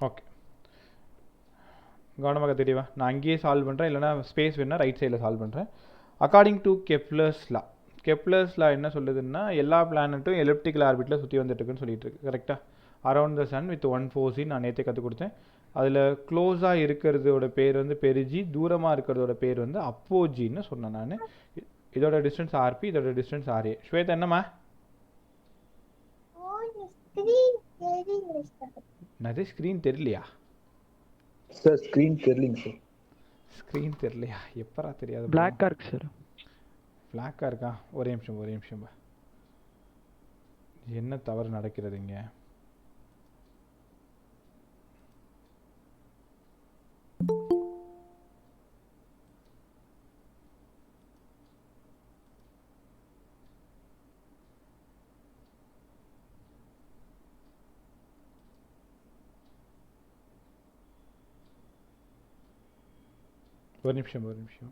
Okay, கவனமாக தெரியவா, நான் அங்கேயே சால்வ் பண்ணுறேன், இல்லைனா ஸ்பேஸ் வேணால் ரைட் சைடில் சால்வ் பண்ணுறேன். According to Kepler's law, Kepler's law என்ன சொல்லுதுன்னா எல்லா பிளானட்டும் எலிப்டிக்கல் ஆர்பிட்டில் சுற்றி வந்துட்டுருக்குன்னு சொல்லிட்டு இருக்கு. கரெக்டாக அரௌண்ட் த சன் வித் 1 ஃபோர்ஸின் நான் நேற்றே கற்றுக் கொடுத்தேன். அதில் க்ளோஸாக இருக்கிறதோட பேர் வந்து பெரிஜி, தூரமாக இருக்கிறதோட பேர் வந்து அப்போஜின்னு சொன்னேன் நான். இதோட டிஸ்டன்ஸ் ஆர்பி, இதோட டிஸ்டன்ஸ் ஆர்ஏ. ஸ்வேதா என்னம்மா? அது ஸ்க்ரீன் தெரியலையா சார்? ஸ்க்ரீன் தெரியலைங்க சார். ஸ்க்ரீன் தெரியலையா? எப்பரா தெரியாது? பிளாக்காக இருக்கு சார். பிளாக்காக இருக்கா? ஒரே நிமிஷம். என்ன தவறு நடக்கிறது இங்கே? ஒரு நிமிஷம்.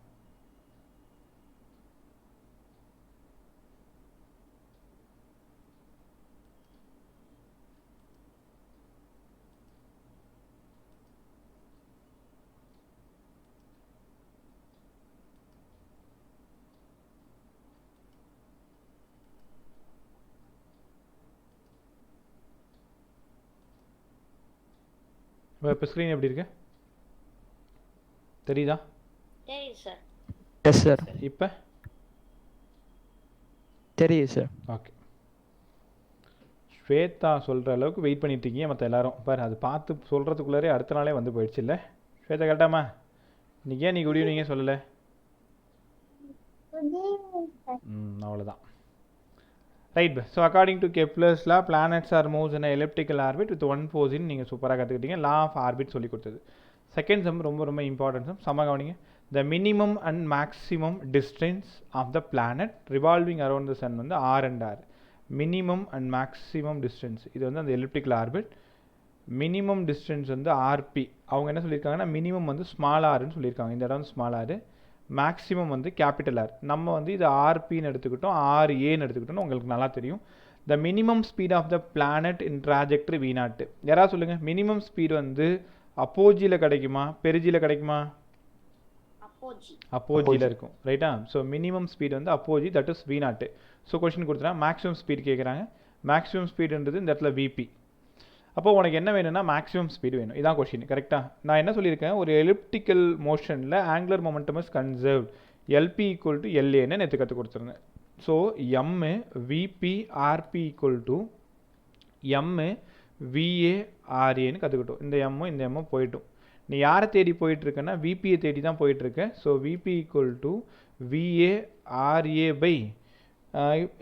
இப்போ ஸ்க்ரீன் எப்படி இருக்கு? தெரியுதா? தெரியுது சார். Yes sir. இப்போ தெரியுது சார். ஓகே, ஸ்வேதா சொல்கிற அளவுக்கு வெயிட் பண்ணிட்டு இருக்கீங்க மற்ற எல்லாரும். பாரு, அது பார்த்து சொல்கிறதுக்குள்ளாரே அடுத்த நாளே வந்து போயிடுச்சு இல்லை? ஸ்வேதா கரெக்டாமா? இன்றைக்கி ஏன் நீ குட் ஈவினிங்கே சொல்லலை? அவ்வளோதான். Right. So according to Kepler's law, planets are moves in elliptical orbit with 1 ஃபோர்ஸின் நீங்கள் சூப்பராக கற்றுக்கிட்டீங்க. லா ஆஃப் ஆர்பிட் சொல்லி கொடுத்தது. செகண்ட் சம் ரொம்ப இம்பார்ட்டன்ட் சம். சம கவனிங்க. The minimum and maximum distance of the planet revolving around the sun வந்து R and R. Minimum and maximum distance இது வந்து அந்த எலிப்டிக்கல் ஆர்பிட். மினிமம் டிஸ்டன்ஸ் வந்து ஆர்பி. அவங்க என்ன சொல்லியிருக்காங்கன்னா மினிமம் வந்து ஸ்மால் ஆர்ன்னு சொல்லியிருக்காங்க. இந்த இடம் வந்து ஸ்மால் ஆர், மேக்ஸிமம் வந்து கேபிட்டல் ஆர். நம்ம வந்து இது ஆர்பின்னு எடுத்துக்கிட்டோம், ஆர்ஏன்னு எடுத்துக்கிட்டோம்னு உங்களுக்கு நல்லா தெரியும். The minimum speed of the planet in trajectory V0. யாராவது சொல்லுங்கள், மினிமம் ஸ்பீடு வந்து அப்போஜியில் கிடைக்குமா பெரிஜியில் கிடைக்குமா? அப்போஜியில் இருக்கும். ரைட்டா? ஸோ மினிமம் ஸ்பீடு வந்து apogee, that is V0. So question கொடுத்துட்டா மேக்ஸிமம் ஸ்பீடு கேட்குறாங்க. மேக்ஸிமம் ஸ்பீடுன்றது இந்த இடத்துல விபி. அப்போ உனக்கு என்ன வேணும்னா மேக்ஸிமம் ஸ்பீடு வேணும். இதான் கொஸ்டின். கரெக்டாக நான் என்ன சொல்லியிருக்கேன், ஒரு எலிப்டிக்கல் மோஷனில் angular momentum is conserved, LP equal to எல்ஏன்னு நேற்று கற்றுக் கொடுத்துருந்தேன். So M VP RP equal to M VA ஆர்ஏன்னு கற்றுக்கிட்டோம். இந்த எம்மும் போயிட்டோம். நீ யாரை தேடி போயிட்டுருக்கன்னா விபியை தேடி தான் போயிட்டுருக்க. So VP equal to VA RA by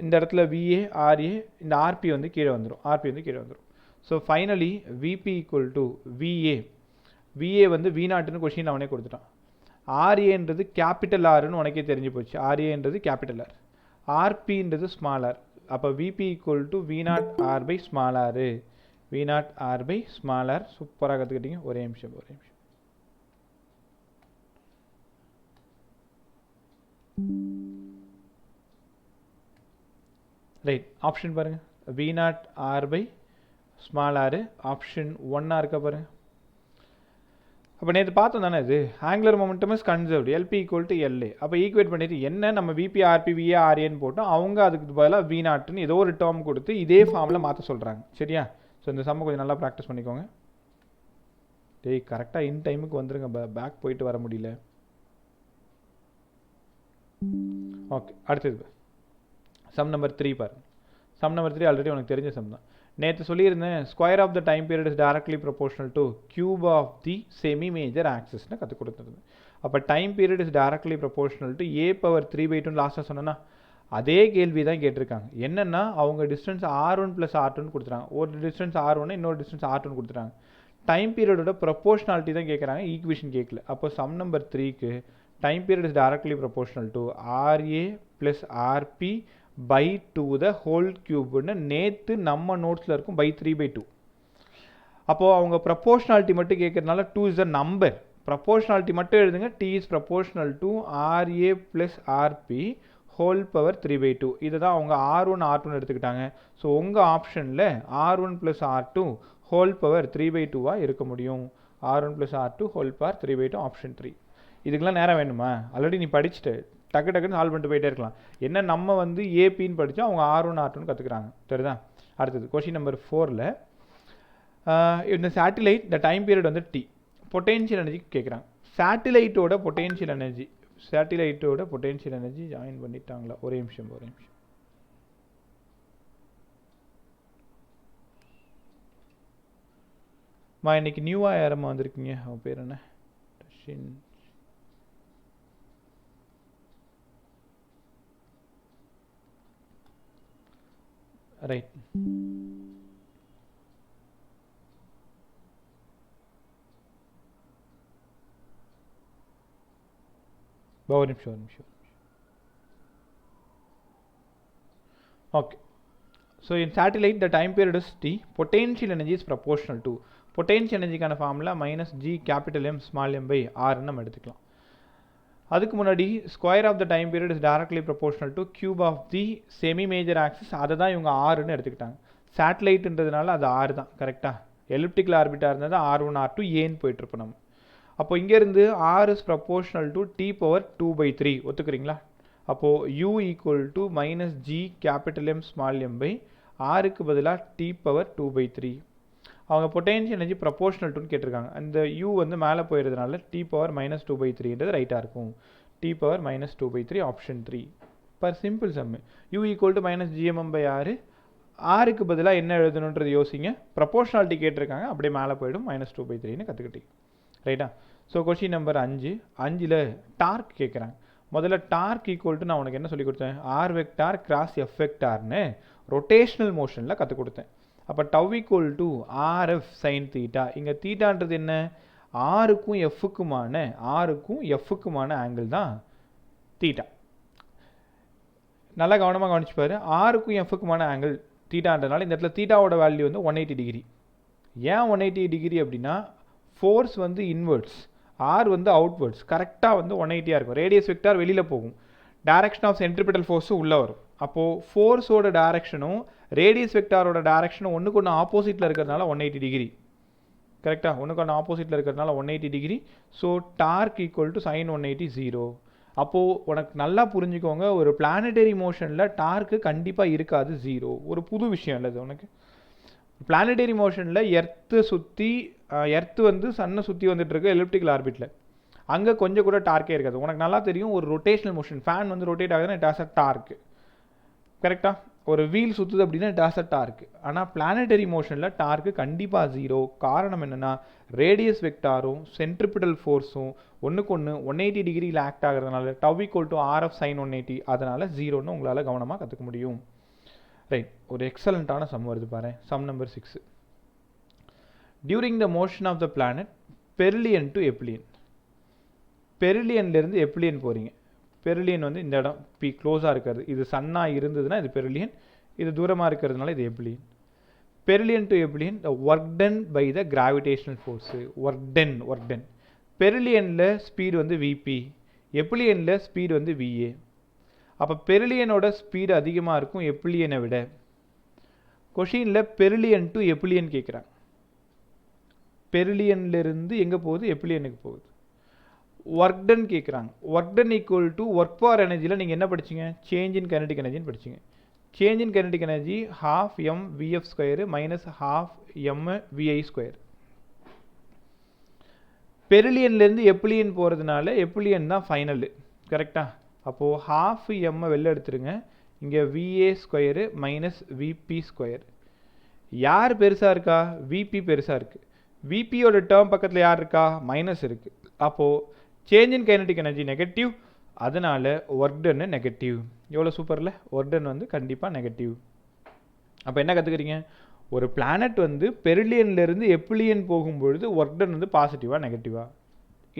இந்த இடத்துல விஏ ஆர்ஏ, இந்த ஆர்பி வந்து கீழே வந்துடும். So finally VP equal to VA வந்து V0ன்னு கொஸ்டின் அவனே கொடுத்துட்டான். ஆர்ஏன்றது கேபிட்டல் ஆர்னு உனக்கே தெரிஞ்சு போச்சு. ஆர்ஏன்றது கேபிட்டல் ஆர், ஆர்பின்றது ஸ்மால் ஆர். அப்போ VP equal to V0 R by small R. V0 R by small R. சூப்பராக கற்றுக்கிட்டீங்க. ஒரே நிமிஷம். ரைட், ஆப்ஷன் பாருங்கள். V0 R by small R option 1 இருக்கா பாருங்க. அப்போ நேற்று பார்த்தோம் தானே, இது angular momentum is conserved, LP equal to LA. அப்போ ஈக்குவேட் பண்ணிட்டு என்ன நம்ம விபி ஆர்பி விஏ ஆர்ஏன்னு போட்டோம். அவங்க அதுக்கு பதிலாக V0ன்னு ஏதோ ஒரு டேர்ம் கொடுத்து இதே ஃபார்மில் மாற்ற சொல்கிறாங்க. சரியா? ஸோ இந்த சம்ம கொஞ்சம் நல்லா ப்ராக்டிஸ் பண்ணிக்கோங்க. டேய் கரெக்டாக இன் டைமுக்கு வந்துருங்க, பேக் போயிட்டு வர முடியல. ஓகே, அடுத்தது சம் நம்பர் 3 பாருங்க. சம் நம்பர் 3 ஆல்ரெடி உனக்கு தெரிஞ்ச சம் தான். நேற்று சொல்லியிருந்தேன் square of the time period is directly proportional to cube of the semi major ஆக்சிஸ்னு கற்றுக் கொடுத்துருந்தேன். அப்போ time period is directly proportional to A power 3/2 லாஸ்ட்டாக சொன்னேன்னா அதே கேள்வி தான் கேட்டிருக்காங்க. என்னென்னா அவங்க டிஸ்டன்ஸ் R1 + R2 கொடுத்துறாங்க. ஒரு டிஸ்டன்ஸ் R1, இன்னொரு டிஸ்டன்ஸ் R2 கொடுத்துறாங்க. டைம் பீரியடோட ப்ரொபோஷனாலிட்டி தான் கேட்குறாங்க, ஈக்குவேஷன் கேட்கல. அப்போ சம் நம்பர் 3க்கு time period is directly proportional to RA + RP by 2 the whole cube நேற்று நம்ம நோட்ஸில் இருக்கும் by 3/2. அப்போது அவங்க ப்ரப்போர்ஷனாலிட்டி மட்டும் கேட்குறதுனால 2 is a number. ப்ரப்போர்ஷனாலிட்டி மட்டும் எழுதுங்க. T is proportional to RA + RP whole power 3/2. இதை தான் அவங்க R1 R2 எடுத்துக்கிட்டாங்க. ஸோ உங்கள் ஆப்ஷனில் R1 + R2 ஹோல் பவர் 3/2 இருக்க முடியும். R1 + R2 whole power 3/2 option 3. இதுக்கெல்லாம் நேரம் வேணுமா? ஆல்ரெடி நீ படிச்சுட்டு டக்கு டக்குன்னு சால்வ் பண்ணிட்டு போயிட்டே இருக்கலாம். என்ன நம்ம வந்து ஏபின்னு படித்தோம், அவங்க R1 R2 கற்றுக்குறாங்க. சரிதா? அடுத்தது கொஷின் நம்பர் 4ல் இந்த சேட்டிலைட் இந்த டைம் பீரியட் வந்து T பொட்டென்ஷியல் எனர்ஜி கேட்குறாங்க. சேட்டிலைட்டோட பொட்டென்ஷியல் எனர்ஜி ஜாயின் பண்ணிட்டாங்களா? ஒரே நிமிஷம். இன்னைக்கு நியூவாக யாரம்மா வந்திருக்கீங்க? அவன் பேர் என்ன? ரைட். ஒரு நிமிஷம். Okay. So in satellite the time period is T. Potential energy is proportional to potential energyக்கான ஃபார்முலா -G_M_r நம்ம எடுத்துக்கலாம். அதுக்கு முன்னாடி square of the time period is directly proportional to cube of the semi major axis. அதை தான் இவங்க ஆறுன்னு எடுத்துக்கிட்டாங்க. சேட்டலைட்ன்றதுனால அது ஆறு தான். கரெக்டாக? எலிப்டிக்கல் ஆர்பிட்டாக இருந்தால் தான் R1 R2 ஏன்னு போயிட்டுருப்போம் நம்ம. அப்போ இங்கேருந்து R is proportional to T⁻2/3 ஒத்துக்கிறீங்களா? அப்போது U = -G_M_m ஆருக்கு பதிலாக T⁻2/3. அவங்க பொட்டென்ஷியல் எனர்ஜி ப்ரொபோர்ஷனல் டுன்னு கேட்டிருக்காங்க. அந்த U வந்து மேலே போயிடுறதுனால T⁻−2/3ன்றது ரைட்டாக இருக்கும். T⁻−2/3 ஆப்ஷன் 3 பர் சிம்பிள் சம்மு. U = -GMM/r. ஆருக்கு பதிலாக என்ன எழுதணுன்றது யோசிங்க. ப்ரொபோர்ஷனாலிட்டி கேட்டிருக்காங்க, அப்படியே மேலே போயிடும். -2/3ன்னு கற்றுக்கிட்டீங்க. ரைட்டா? ஸோ கொஷின் நம்பர் 5ல் டார்க் கேட்குறாங்க. முதல்ல டார்க் ஈக்குவல் டு நான் உனக்கு என்ன சொல்லி கொடுத்தேன்? R வெக்டார் கிராஸ் F வெக்டார்னு ரொட்டேஷ்னல் மோஷனில் கற்றுக் கொடுத்தேன். அப்போ tau equal to RF sin θ. இங்கே தீட்டான்றது என்ன? ஆருக்கும் எஃப்க்குமான ஆங்கிள் தான் தீட்டா. நல்லா கவனமாக கவனிச்சுப்பாரு. ஆருக்கும் எஃப்க்குமான ஆங்கிள் தீட்டான்றதுனால இந்த இடத்துல தீட்டாவோட வேல்யூ வந்து 180 டிகிரி. ஏன் 180 டிகிரி அப்படின்னா ஃபோர்ஸ் வந்து இன்வெர்ட்ஸ், ஆர் வந்து அவுட்வர்ட்ஸ். கரெக்டாக வந்து 180 இருக்கும். ரேடியஸ் வெக்டார் வெளியில் போகும், டைரக்ஷன் ஆஃப் சென்ட்ரிபிட்டல் ஃபோர்ஸும் உள்ளே வரும். அப்போது ஃபோர்ஸோட டைரக்ஷனும் ரேடியஸ் வெக்டாரோட டைரக்ஷனும் ஒன்றுக்கு ஒன்று ஆப்போசிட்டில் இருக்கிறதுனால 180 டிகிரி. கரெக்டாக? ஒன்றுக்கு ஒன்று ஆப்போசிட்டில் இருக்கிறதுனால 180 degree. So dark equal to sin 180 0. அப்போது உனக்கு நல்லா புரிஞ்சுக்கோங்க, ஒரு பிளானட்டரி மோஷனில் டார்க்கு கண்டிப்பாக இருக்காது 0. ஒரு புது விஷயம் இல்லை இது உனக்கு. பிளானட்டரி மோஷனில் எர்த்து வந்து சன்னை சுற்றி வந்துட்டுருக்கு எலிப்டிக்கல் ஆர்பிட்டில். அங்கே கொஞ்சம் கூட டார்க்கே இருக்காது. உனக்கு நல்லா தெரியும், ஒரு ரொட்டேஷனல் மோஷன், ஃபேன் வந்து ரொட்டேட் ஆகுதுன்னா இட் ஹாஸ் அ டார்க்கு. கரெக்டாக? ஒரு வீல் சுற்றுது அப்படின்னா இட் ஹாஸ் அ டார்க்கு. ஆனால் பிளானட்டரி மோஷனில் டார்க்கு கண்டிப்பாக 0. காரணம் என்னென்னா ரேடியஸ் வெக்டாரும் சென்ட்ரிபிட்டல் ஃபோர்ஸும் ஒன்றுக்கு ஒன்று 180 டிகிரியில் ஆக்ட் ஆகிறதுனால tau equal to RF sin 180. அதனால் 0ன்னு உங்களால் கவனமாக கற்றுக்க முடியும். ரைட். ஒரு எக்ஸலண்ட்டான சம் வருது பாரு. Sum number 6. During the motion of the planet perihelion to aphelion. பெரிலியன்லேருந்து எப்லியன் போகிறீங்க. பெரிலியன் வந்து இந்த இடம் பி க்ளோஸாக இருக்கிறது. இது சன்னாக இருந்ததுன்னா இது பெரிலியன், இது தூரமாக இருக்கிறதுனால இது aphelion. Perihelion to aphelion the work done by the gravitational force. Work done பெரிலியனில் ஸ்பீடு வந்து விபி, எப்லியனில் ஸ்பீடு வந்து விஏ. அப்போ பெரிலியனோட ஸ்பீடு அதிகமாக இருக்கும் எப்லியனை விட. கொஷினில் பெரிலியன் டு எப்லியன் கேட்குறாங்க. பெரிலியன்லேருந்து எங்கே போகுது? எப்லியனுக்கு போகுது. ஒர்க் டன் கேட்குறாங்க. Work done equal to work power எனர்ஜியில் நீங்கள் என்ன படிச்சிங்க? சேஞ்ச் இன் கைனடிக் எனர்ஜின்னு படிச்சிங்க. Change in kinetic energy ½mvf² -½ mvi². பெரிலியன்லேருந்து எப்லியன் போகிறதுனால எப்லியன் தான் ஃபைனலு. கரெக்டாக? அப்போது ½ வெளில எடுத்துருங்க. இங்கே VA² -VP². யார் பெருசாக இருக்கா? விபி பெருசாக இருக்குது. விபியோட டேர்ம் பக்கத்தில் யார் இருக்கா? மைனஸ் இருக்குது. அப்போது change in kinetic energy negative, அதனால் ஒர்க் டன் நெகட்டிவ். எவ்வளோ சூப்பரில்? ஒர்க் டன் வந்து கண்டிப்பாக நெகட்டிவ். அப்போ என்ன கற்றுக்குறீங்க? ஒரு பிளானட் வந்து பெரிலியன்லேருந்து எப்லியன் போகும்பொழுது ஒர்க் டன் வந்து பாசிட்டிவாக நெகட்டிவாக.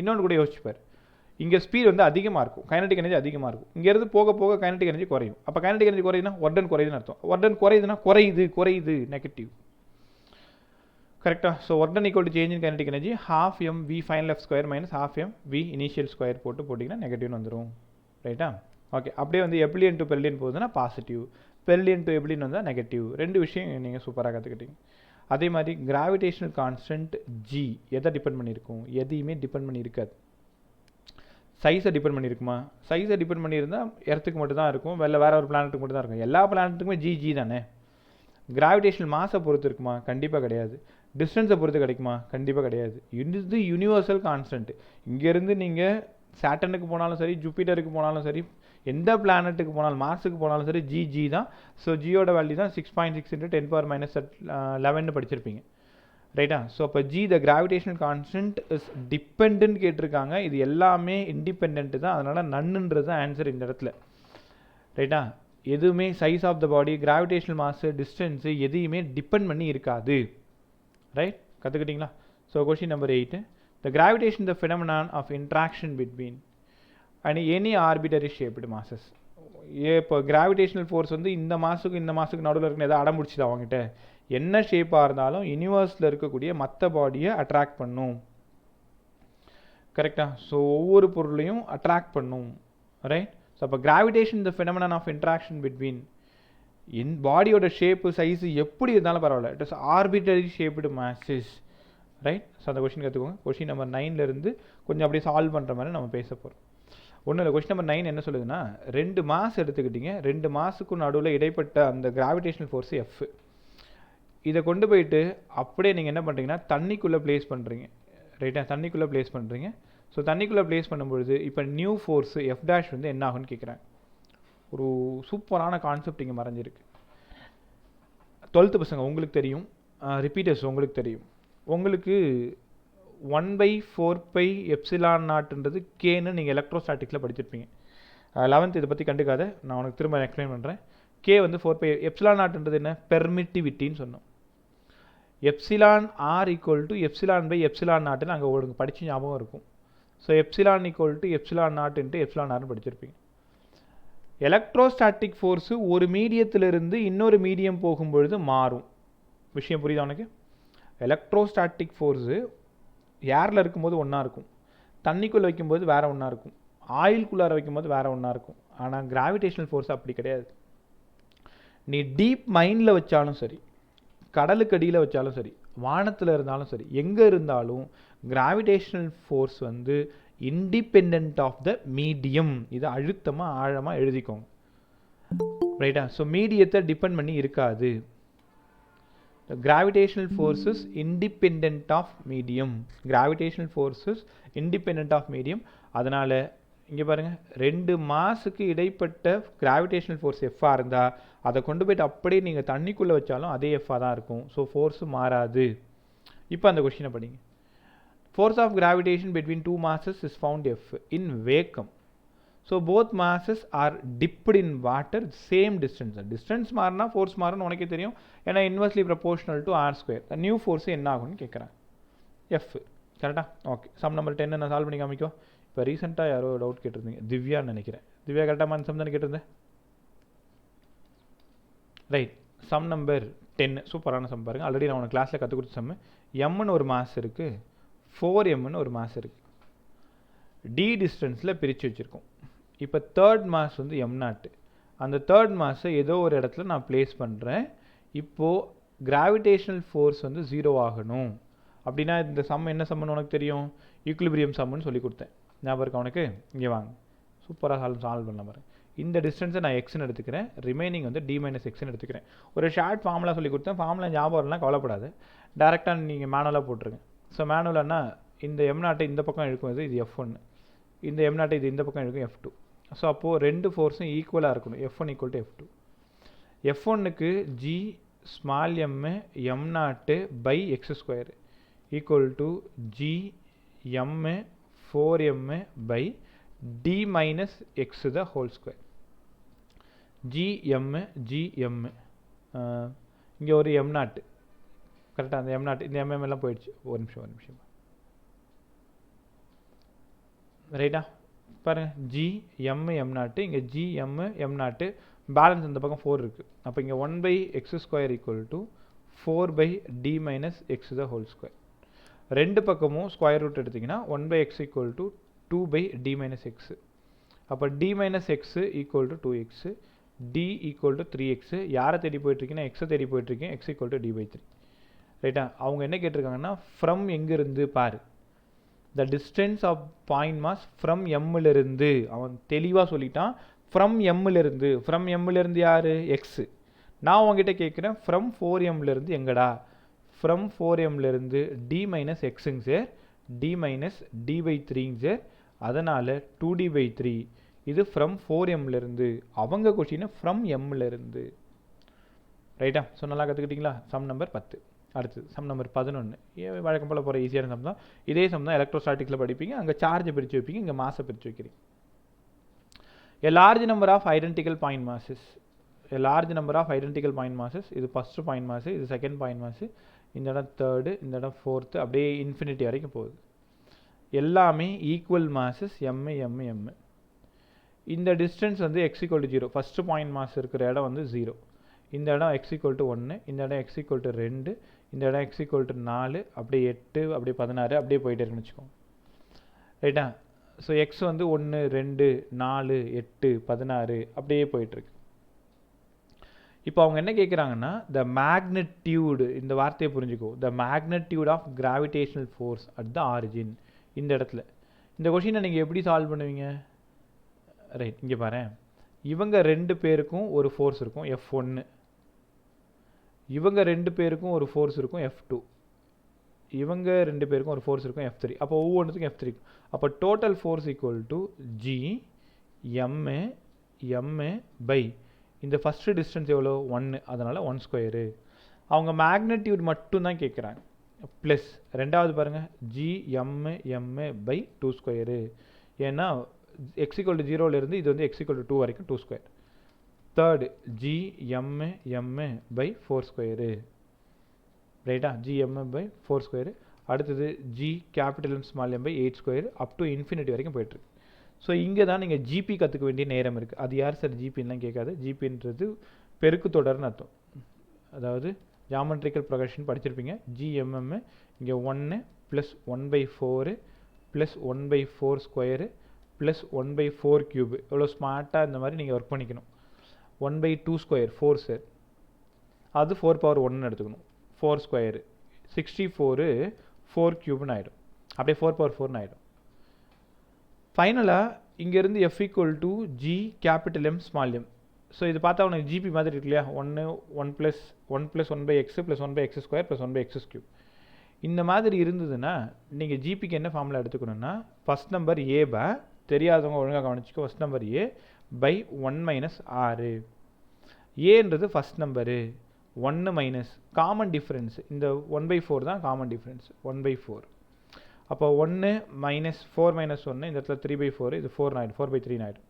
இன்னொன்று கூட யோசிச்சுப்பார். இங்கே ஸ்பீட் வந்து அதிகமாக இருக்கும், கைனடிக் எனர்ஜி அதிகமாக இருக்கும். இங்கேருந்து போக போக கைனடிக் எனர்ஜி குறையும். அப்போ கைனடிக் எனர்ஜி குறையுதுன்னா ஒர்க் டன் குறையுதுன்னு அர்த்தம். ஒர்க் டன் குறையுதுன்னா குறையுது நெகட்டிவ். கரெக்டாக? So work done equal to change in kinetic energy ½ mv final F² -½ mv initial square போட்டிங்கன்னா நெகட்டிவ்னு வந்துடும். ரைட்டா? ஓகே. அப்படியே வந்து எப்லியன் டு பெரிலியன் போகுதுன்னா பாசிட்டிவ், பெரிலியன் டு எப்லியன் வந்தால் நெகட்டிவ். ரெண்டு விஷயம் நீங்கள் சூப்பராக கற்றுக்கிட்டீங்க. அதே மாதிரி கிராவிடேஷனல் கான்ஸ்டன்ட் ஜி எதை டிபெண்ட் பண்ணியிருக்கும்? எதையுமே டிபெண்ட் பண்ணியிருக்காது. சைஸை டிபெண்ட் பண்ணியிருக்குமா? சைஸை டிபெண்ட் பண்ணியிருந்தால் எர்த்துக்கு மட்டும் தான் இருக்கும், வேற ஒரு பிளானட்டுக்கு மட்டும் தான் இருக்கும். எல்லா பிளானட்டுக்குமே ஜி தானே. கிராவிடேஷனல் மாஸை பொறுத்து இருக்குமா? கண்டிப்பாக கிடையாது. டிஸ்டன்ஸை பொறுத்து கிடைக்குமா? கண்டிப்பாக கிடையாது. இது யூனிவர்சல் கான்ஸ்டன்ட். இங்கேருந்து நீங்கள் சாட்டனுக்கு போனாலும் சரி, ஜூபிட்டருக்கு போனாலும் சரி, எந்த பிளானட்டுக்கு போனாலும், மார்ஸுக்கு போனாலும் சரி, ஜி தான். ஸோ ஜியோட வேல்யூ தான் 6.6 × 10⁻11 படிச்சிருப்பீங்க, ரைட்டா? ஸோ அப்போ G the gravitational constant is depend கேட்டிருக்காங்க. இது எல்லாமே இண்டிபெண்ட் தான், அதனால் நன்னுன்றது தான் ஆன்சர் இந்த இடத்துல, ரைட்டா? எதுவுமே size of the body, gravitational mass, distance எதையுமே டிபெண்ட் பண்ணி இருக்காது, ரைட்? கற்றுக்கிட்டிங்களா? So question number 8, the gravitation the phenomenon of interaction between and any arbitrary shaped masses. இப்போ கிராவிடேஷனல் ஃபோர்ஸ் வந்து இந்த மாசுக்கு நடுவில் இருக்குன்னு எதாவது அடம்பிடிச்சிது அவங்ககிட்ட. என்ன ஷேப்பாக இருந்தாலும் யூனிவர்ஸில் இருக்கக்கூடிய மற்ற பாடியை அட்ராக்ட் பண்ணும், கரெக்டாக? ஸோ ஒவ்வொரு பொருளையும் அட்ராக்ட் பண்ணும், ரைட்? ஸோ அப்போ gravitation the phenomenon of interaction between பாடியோட ஷேப்பு சைஸு எப்படி இருந்தாலும் பரவாயில்ல, it is arbitrary shaped masses, right? So அந்த கொஷின் கற்றுக்கோங்க. கொஷின் நம்பர் 9லேருந்து கொஞ்சம் அப்படியே சால்வ் பண்ணுற மாதிரி நம்ம பேச போகிறோம். ஒன்றும் இல்லை. கொஸ்டின் நம்பர் 9 என்ன சொல்லுதுன்னா, 2 மாஸ் எடுத்துக்கிட்டீங்க, 2 மாஸுக்கும் நடுவில் இடைப்பட்ட அந்த கிராவிடேஷனல் ஃபோர்ஸ் எஃப். இதை கொண்டு போயிட்டு அப்படியே நீங்கள் என்ன பண்ணுறீங்கன்னா தண்ணிக்குள்ளே ப்ளேஸ் பண்ணுறீங்க, ரைட்டா? தண்ணிக்குள்ளே ப்ளேஸ் பண்ணுறீங்க. ஸோ தண்ணிக்குள்ளே ப்ளேஸ் பண்ணும்பொழுது இப்போ நியூ ஃபோர்ஸு எஃப் டேஷ் வந்து என்ன ஆகுன்னு கேட்குறேன். ஒரு சூப்பரான கான்செப்ட் இங்கே மறைஞ்சிருக்கு. 12th பசங்க உங்களுக்கு தெரியும், ரிப்பீட்டர்ஸ் உங்களுக்கு தெரியும். உங்களுக்கு 1/4πε0ன்றது கேன்னு நீங்கள் எலக்ட்ரோஸ்டாட்டிக்ஸில் படிச்சிருப்பீங்க. 11th இதை பற்றி கண்டுக்காத, நான் உனக்கு திரும்ப எக்ஸ்பிளைன் பண்ணுறேன். கே வந்து 4π ε0ன்றது என்ன? பெர்மிட்டிவிட்டின்னு சொன்னோம். எப்சிலான் ஆர் ஈக்குவல் டு ε/ε0ன்னு அங்கே உங்களுக்கு படித்து ஞாபகம் இருக்கும். So epsilon equal to ε0 × ε/r படிச்சிருப்பீங்க. எலக்ட்ரோஸ்டாட்டிக் ஃபோர்ஸு ஒரு மீடியத்திலிருந்து இன்னொரு மீடியம் போகும்பொழுது மாறும். விஷயம் புரியுதா உனக்கு? எலக்ட்ரோஸ்டாட்டிக் ஃபோர்ஸு ஏரில் இருக்கும்போது ஒன்றா இருக்கும், தண்ணிக்குள்ளே வைக்கும்போது வேறு ஒன்றா இருக்கும், ஆயில்குள்ளார வைக்கும்போது வேறு ஒன்றா இருக்கும். ஆனால் கிராவிடேஷனல் ஃபோர்ஸ் அப்படி கிடையாது. நீ டீப் மைண்டில் வச்சாலும் சரி, கடலுக்கு அடியில் வச்சாலும் சரி, வானத்தில் இருந்தாலும் சரி, எங்கே இருந்தாலும் கிராவிடேஷனல் ஃபோர்ஸ் வந்து இண்டிபெண்ட் ஆஃப் த மீடியம். இதை அழுத்தமாக ஆழமாக எழுதிக்கோங்க, ரைட்டா? ஸோ மீடியத்தை டிபெண்ட் பண்ணி இருக்காது. Gravitational forces independent of medium. Gravitational forces independent of medium. அதனால் இங்கே பாருங்கள், 2 மாஸுக்கு இடைப்பட்ட கிராவிடேஷனல் ஃபோர்ஸ் எஃப்பாக இருந்தால் அதை கொண்டு போய்ட்டு அப்படியே நீங்கள் தண்ணிக்குள்ளே வச்சாலும் அதே எஃப்பாக தான் இருக்கும். ஸோ ஃபோர்ஸு மாறாது. இப்போ அந்த கொஷினை படிங்க. Force of gravitation between 2 masses is found F in vacuum. So both masses are dipped in water same distance. Distance மாறினா ஃபோர்ஸ் மாறுன்னு உனக்கே தெரியும், ஏன்னா inversely proportional to r². New force என்ன ஆகும்னு கேட்குறேன், எஃப், கரெக்டாக? ஓகே. சம் நம்பர் 10 நான் சால்வ் பண்ணி காமிக்கோ. இப்போ ரீசெண்டாக யாரோ டவுட் கேட்டிருந்தீங்க, திவ்யான்னு நினைக்கிறேன். திவ்யா கரெக்டாக சம் தானே கேட்டிருந்தேன், ரைட்? சம் நம்பர் 10 சூப்பரான சம் பாருங்கள். ஆல்ரெடி நான் உனக்கு கிளாஸில் கற்றுக் கொடுத்த சம்மு. எம்னு ஒரு மாஸ் இருக்குது, 4mன்னு ஒரு மாஸ் இருக்குது, டி டிஸ்டன்ஸில் பிரித்து வச்சுருக்கோம். இப்போ தேர்ட் மாஸ் வந்து m0. அந்த தேர்ட் மாஸை ஏதோ ஒரு இடத்துல நான் ப்ளேஸ் பண்ணுறேன். இப்போது கிராவிடேஷனல் ஃபோர்ஸ் வந்து 0 ஆகணும் அப்படின்னா இந்த சம் என்ன சம்னு உனக்கு தெரியும்? ஈக்குலிபிரியம் சம்னு சொல்லி கொடுத்தேன், ஞாபகம் இருக்கா உனக்கு? இங்கே வாங்க, சூப்பராக சால்வ் பண்ணலாம் பாருங்க. இந்த டிஸ்டன்ஸை நான் எக்ஸ்ன்னு எடுத்துக்கிறேன், ரிமைனிங் வந்து d - xன்னு எடுத்துக்கிறேன். ஒரு ஷார்ட் ஃபார்முலா சொல்லி கொடுத்தேன், ஃபார்முலா ஞாபகம் இல்லைனா கவலைப்படாது, டேரெக்டாக நீங்கள் மேனுவலாக போட்டுருங்க. ஸோ மேனுவலானா இந்த m0 இந்த பக்கம் இழுக்கும், இது f1, இந்த m0 இது இந்த பக்கம் இழுக்கும் f2. ஸோ அப்போது 2 ஃபோர்ஸும் ஈக்குவலாக இருக்கணும், f1 equal to f2. f1க்கு g small m m0/x² equal to g m 4m d - x the whole square. gm இங்கே ஒரு m0, கரெக்டாக? அந்த m0 இந்த mm எல்லாம் போயிடுச்சு. ஒரு நிமிஷம் ரைட்டா? பாருங்கள், gm m0, இங்கே gm m0, பேலன்ஸ் இந்த பக்கம் 4 இருக்குது. அப்போ இங்கே 1/x² equal to 4/d - x the whole square. ரெண்டு பக்கமும் ஸ்கொயர் ரூட் எடுத்திங்கன்னா 1/x equal to 2/d - x. அப்போ d - x equal to 2x, d equal to 3x. யாரை தேடி போயிட்டுருக்கீங்கன்னா எக்ஸை தேடி போயிட்டுருக்கேன், x ஈக்குவல் டு d/3. ரைட்டா? அவங்க என்ன கேட்டிருக்காங்கன்னா ஃப்ரம் எங்கிருந்து பாரு, the distance of point mass from எம்மிலிருந்து. அவன் தெளிவாக சொல்லிட்டான், ஃப்ரம் எம்மிலிருந்து. ஃப்ரம் எம்மிலிருந்து யார்? எக்ஸு. நான் உங்ககிட்ட கேட்குறேன் ஃப்ரம் 4mலேருந்து எங்கடா? ஃப்ரம் 4mலேருந்து டி மைனஸ் எக்ஸுங்க சார், டி மைனஸ் டி/3ங்க சார். அதனால் 2d/3. இது ஃப்ரம் 4mலேருந்து. அவங்க கொஷினை ஃப்ரம் எம்மிலிருந்து. ரைட்டா? ஸோ நல்லா கற்றுக்கிட்டிங்களா? Sum number 10. அடுத்தது சம் நம்பர் 11. வழக்கம் போல் போகிற ஈஸியான சம் தான். இதே சம் தான் எலக்ட்ரோஸ்டாட்டிக்ஸில் படிப்பீங்க. அங்கே சார்ஜை பிரித்து வைப்பீங்க, இங்கே மாஸை பிரித்து வைக்கிறீங்க. A large number of identical point masses. A large number of identical point masses. இது ஃபஸ்ட்டு பாயிண்ட் மாஸ், இது செகண்ட் பாயிண்ட் மாஸ், இந்த இடம் தேர்டு, இந்த இடம் ஃபோர்த்து, அப்படியே இன்ஃபினிட்டி வரைக்கும் போகுது. எல்லாமே ஈக்குவல் மாஸஸ் எம்மு எம்மு எம்மு. இந்த டிஸ்டன்ஸ் வந்து x=0. ஃபஸ்ட்டு பாயிண்ட் மாஸ் இருக்கிற இடம் வந்து 0. இந்த இடம் x=1, இந்த இடம் x=2, இந்த இடம் x=4, அப்படியே 8, அப்படியே 16, அப்படியே போயிட்டே இருக்குன்னு வச்சுக்கோங்க. ரைட்டா? ஸோ எக்ஸ் வந்து 1, 2, 4, 8, 16 அப்படியே போயிட்டுருக்கு. இப்போ அவங்க என்ன கேட்குறாங்கன்னா, த மேக்னட்யூடு, இந்த வார்த்தையை புரிஞ்சுக்கோ, the magnitude of gravitational force at the origin. இந்த இடத்துல இந்த கொஷினை நீங்கள் எப்படி சால்வ் பண்ணுவீங்க? ரைட், இங்கே பாரு, இவங்க 2 பேருக்கும் ஒரு ஃபோர்ஸ் இருக்கும் F1, இவங்க 2 பேருக்கும் ஒரு ஃபோர்ஸ் இருக்கும் F2, இவங்க 2 பேருக்கும் ஒரு ஃபோர்ஸ் இருக்கும் F3. அப்போ ஒவ்வொன்றுத்துக்கும் F3. அப்போ total force equal to G M by இந்த ஃபஸ்ட்டு டிஸ்டன்ஸ் எவ்வளோ? 1, அதனால் 1². அவங்க மேக்னட்யூட் மட்டும்தான் கேட்குறாங்க. ப்ளஸ் ரெண்டாவது பாருங்கள், GM பை 2². ஏன்னா x=0லேருந்து இது வந்து x=2 வரைக்கும் 2². Third GM by 4². ரைட்டா? GM by 4². அடுத்தது GM by 8² up to infinity வரைக்கும் போயிட்டுருக்கு. ஸோ இங்கே தான் நீங்கள் ஜிபி கற்றுக்க வேண்டிய நேரம் இருக்குது. அது யார் சார் ஜிபின்லாம் கேட்காது. ஜிபின்றது பெருக்கு தொடர்னு அர்த்தம். அதாவது ஜாமெட்ரிக்கல் ப்ரொக்ரெஷன் படிச்சிருப்பீங்க. GMM இங்கே 1 ப்ளஸ் 1/4 ப்ளஸ் 1/4² ப்ளஸ் 1/4³ எவ்வளோ ஸ்மார்ட்டாக இந்த மாதிரி நீங்கள் ஒர்க் பண்ணிக்கணும். 1/2² 4 சார், அது 4^1 எடுத்துக்கணும். 4² 64 4³ ஆகிடும். அப்படியே 4^4 ஆகிடும். ஃபைனலாக இங்கேருந்து F=G_M_m. ஸோ இது பார்த்தா உனக்கு ஜிபி மாதிரி இருக்கு இல்லையா? 1 plus 1/x plus 1/x² plus 1/x³. இந்த மாதிரி இருந்ததுன்னா நீங்கள் ஜிபிக்கு என்ன ஃபார்முலா எடுத்துக்கணும்னா, ஃபஸ்ட் நம்பர் ஏ பை, தெரியாதவங்க ஒழுங்காக கவனிச்சிக்கோ, ஃபஸ்ட் நம்பர் ஏ பை 1 - 6. ஏன்றது first number, 1 minus common difference, இந்த 1/4 தான் காமன் டிஃப்ரென்ஸ், 1/4. அப்போ 1 மைனஸ் 4 - 1, இந்த இடத்துல 3/4, இது 4 ஆகிடும், 4/3 ஆகிடும்.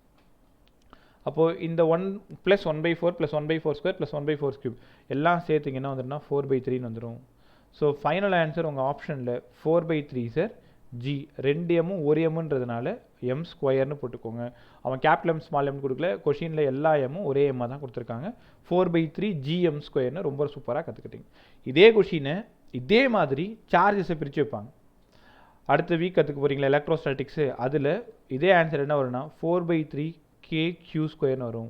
அப்போது இந்த 1 ப்ளஸ் 1/4 ப்ளஸ் 1/4² ப்ளஸ் 1/4³ எல்லாம் சேர்த்திங்கன்னா வந்துடும்னா 4/3 வந்துடும். ஸோ ஃபைனல் ஆன்சர் உங்கள் ஆப்ஷனில் 4/3 சார். ஜி 2 எம்மும் 1 எம்ன்றதுனால m² போட்டுக்கோங்க. அவன் கேபிட்டல் M ஸ்மால் எம் கொடுக்கல, கொஷினில் எல்லா எம்மும் ஒரே எம்மாக தான் கொடுத்துருக்காங்க. 4/3 GM² ரொம்ப சூப்பராக கற்றுக்கிட்டீங்க. இதே கொஷினை இதே மாதிரி சார்ஜஸை பிரித்து வைப்பாங்க. அடுத்த வீக் கற்றுக்க போகிறீங்களா எலக்ட்ரோஸ்டாட்டிக்ஸு, அதில் இதே ஆன்சர் என்ன வரும்னா 4/3 KQ² வரும்.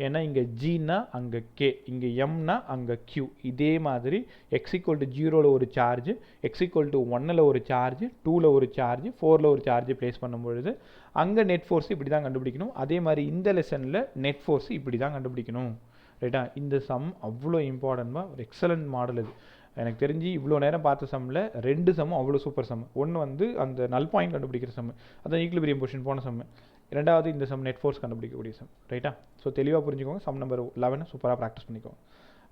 ஏன்னா இங்கே ஜின்னா அங்கே கே, இங்கே எம்னா அங்கே Q. இதே மாதிரி x=0ல் ஒரு சார்ஜ், x=1ல் ஒரு சார்ஜ், 2ல் ஒரு சார்ஜ், 4ல் ஒரு சார்ஜ் ப்ளேஸ் பண்ணும்பொழுது அங்கே நெட் ஃபோர்ஸ் இப்படி தான் கண்டுபிடிக்கணும். அதே மாதிரி இந்த லெசனில் நெட் ஃபோர்ஸ் இப்படி தான் கண்டுபிடிக்கணும். ரைட்டா? இந்த சம் அவ்வளோ இம்பார்ட்டன்ட்மா, ஒரு எக்ஸலண்ட் மாடல் இது. எனக்கு தெரிஞ்சு இவ்வளோ நேரம் பார்த்த சம்மில் 2 சம்மும் அவ்வளோ சூப்பர் சம். ஒன்று வந்து அந்த நல் பாயிண்ட் கண்டுபிடிக்கிற சம், அதான் ஈக்குலிபிரியம் பொசிஷன் போன சம். ரெண்டாவது இந்த சம் நெட் ஃபோர்ஸ் கண்டுபிடிக்கக்கூடிய சம். ரைட்டா? ஸோ தெளிவாக புரிஞ்சுக்கோங்க. சம் நம்பர் 11 சூப்பராக ப்ராக்டிஸ் பண்ணிக்கோங்க.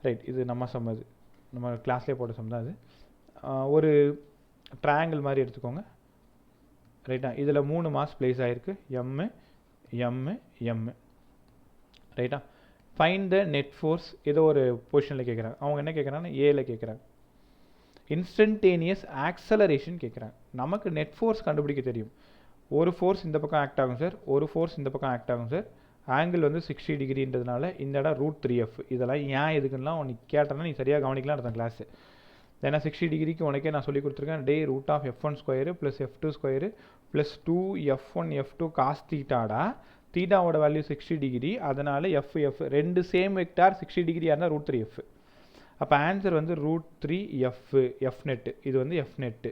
ரைட், இது நம்ம சம், அது நம்ம கிளாஸ்லேயே போட்ட சம் தான் அது. ஒரு ட்ரையாங்கிள் மாதிரி எடுத்துக்கோங்க. ரைட்டா? இதில் 3 மாஸ் பிளேஸ் ஆகிருக்கு, M. ரைட்டா? Find the net force. ஏதோ ஒரு பொசிஷனில் கேட்குறாங்க. அவங்க என்ன கேட்குறாங்கன்னா ஏல கேட்குறாங்க. இன்ஸ்டன்டேனியஸ் ஆக்சலரேஷன் கேட்குறாங்க. நமக்கு நெட் ஃபோர்ஸ் கண்டுபிடிக்க தெரியும். ஒரு ஃபோர்ஸ் இந்த பக்கம் ஆக்ட் ஆகும் சார், ஒரு ஃபோர்ஸ் இந்த பக்கம் ஆக்ட் ஆகும் சார். ஆங்கிள் வந்து 60 டிகிரின்றதுனால இந்த இடம் √3f. இதெல்லாம் ஏன் எதுக்குன்னா உனக்கு கேட்டேன்னா நீ சரியாக கவனிக்கலாம் அர்த்தம் கிளாஸு. ஏன்னா 60 டிகிரிக்கு உனக்கே நான் சொல்லி கொடுத்துருக்கேன். √f1² plus f2² plus 2f1f2 cos தீட்டாடா. தீட்டாவோட வேல்யூ 60 டிகிரி, அதனால் f 2 சேம் வெக்டார் 60 டிகிரியாக இருந்தால் √3f. அப்போ ஆன்சர் வந்து √3 எஃப் நெட்டு, இது வந்து எஃப் நெட்டு.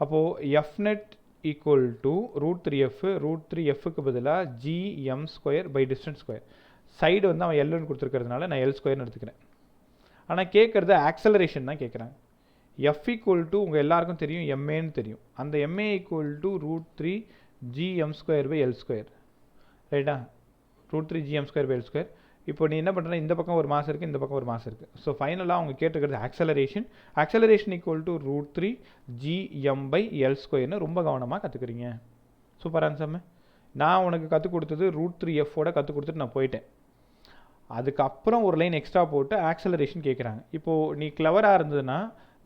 அப்போது எஃப் நெட் ஈக்குவல் டு √3 எஃப்க்கு பதிலாக gm² by distance square. Side வந்து அவன் எல்லுன்னு கொடுத்துருக்கிறதுனால நான் எல் ஸ்கொயர்னு எடுத்துக்கிறேன். ஆனால் கேட்குறது ஆக்சலரேஷன் தான் கேட்குறாங்க. எஃப் ஈக்குவல் டு உங்கள் எல்லாருக்கும் தெரியும் எம்ஏன்னு தெரியும். அந்த MA equal to √3 gm² by L square, ரைட்டா? √3 gm² பை எல் ஸ்கொயர். இப்போ நீ என்ன பண்ணுறேன்னா இந்த பக்கம் ஒரு மாஸ் இருக்குது, இந்த பக்கம் ஒரு மாஸ் இருக்குது. ஸோ ஃபைனலாக அவங்க கேட்டுக்கிறது acceleration equal to √3 gm by L ஸ்கொயர்னு ரொம்ப கவனமாக கற்றுக்குறீங்க. Super answer. நான் உனக்கு கற்றுக் கொடுத்தது √3f கற்றுக் கொடுத்துட்டு நான் போயிட்டேன். அதுக்கப்புறம் ஒரு லைன் எக்ஸ்ட்ரா போட்டு ஆக்சலரேஷன் கேட்குறாங்க. இப்போது நீ கிளவராக இருந்ததுன்னா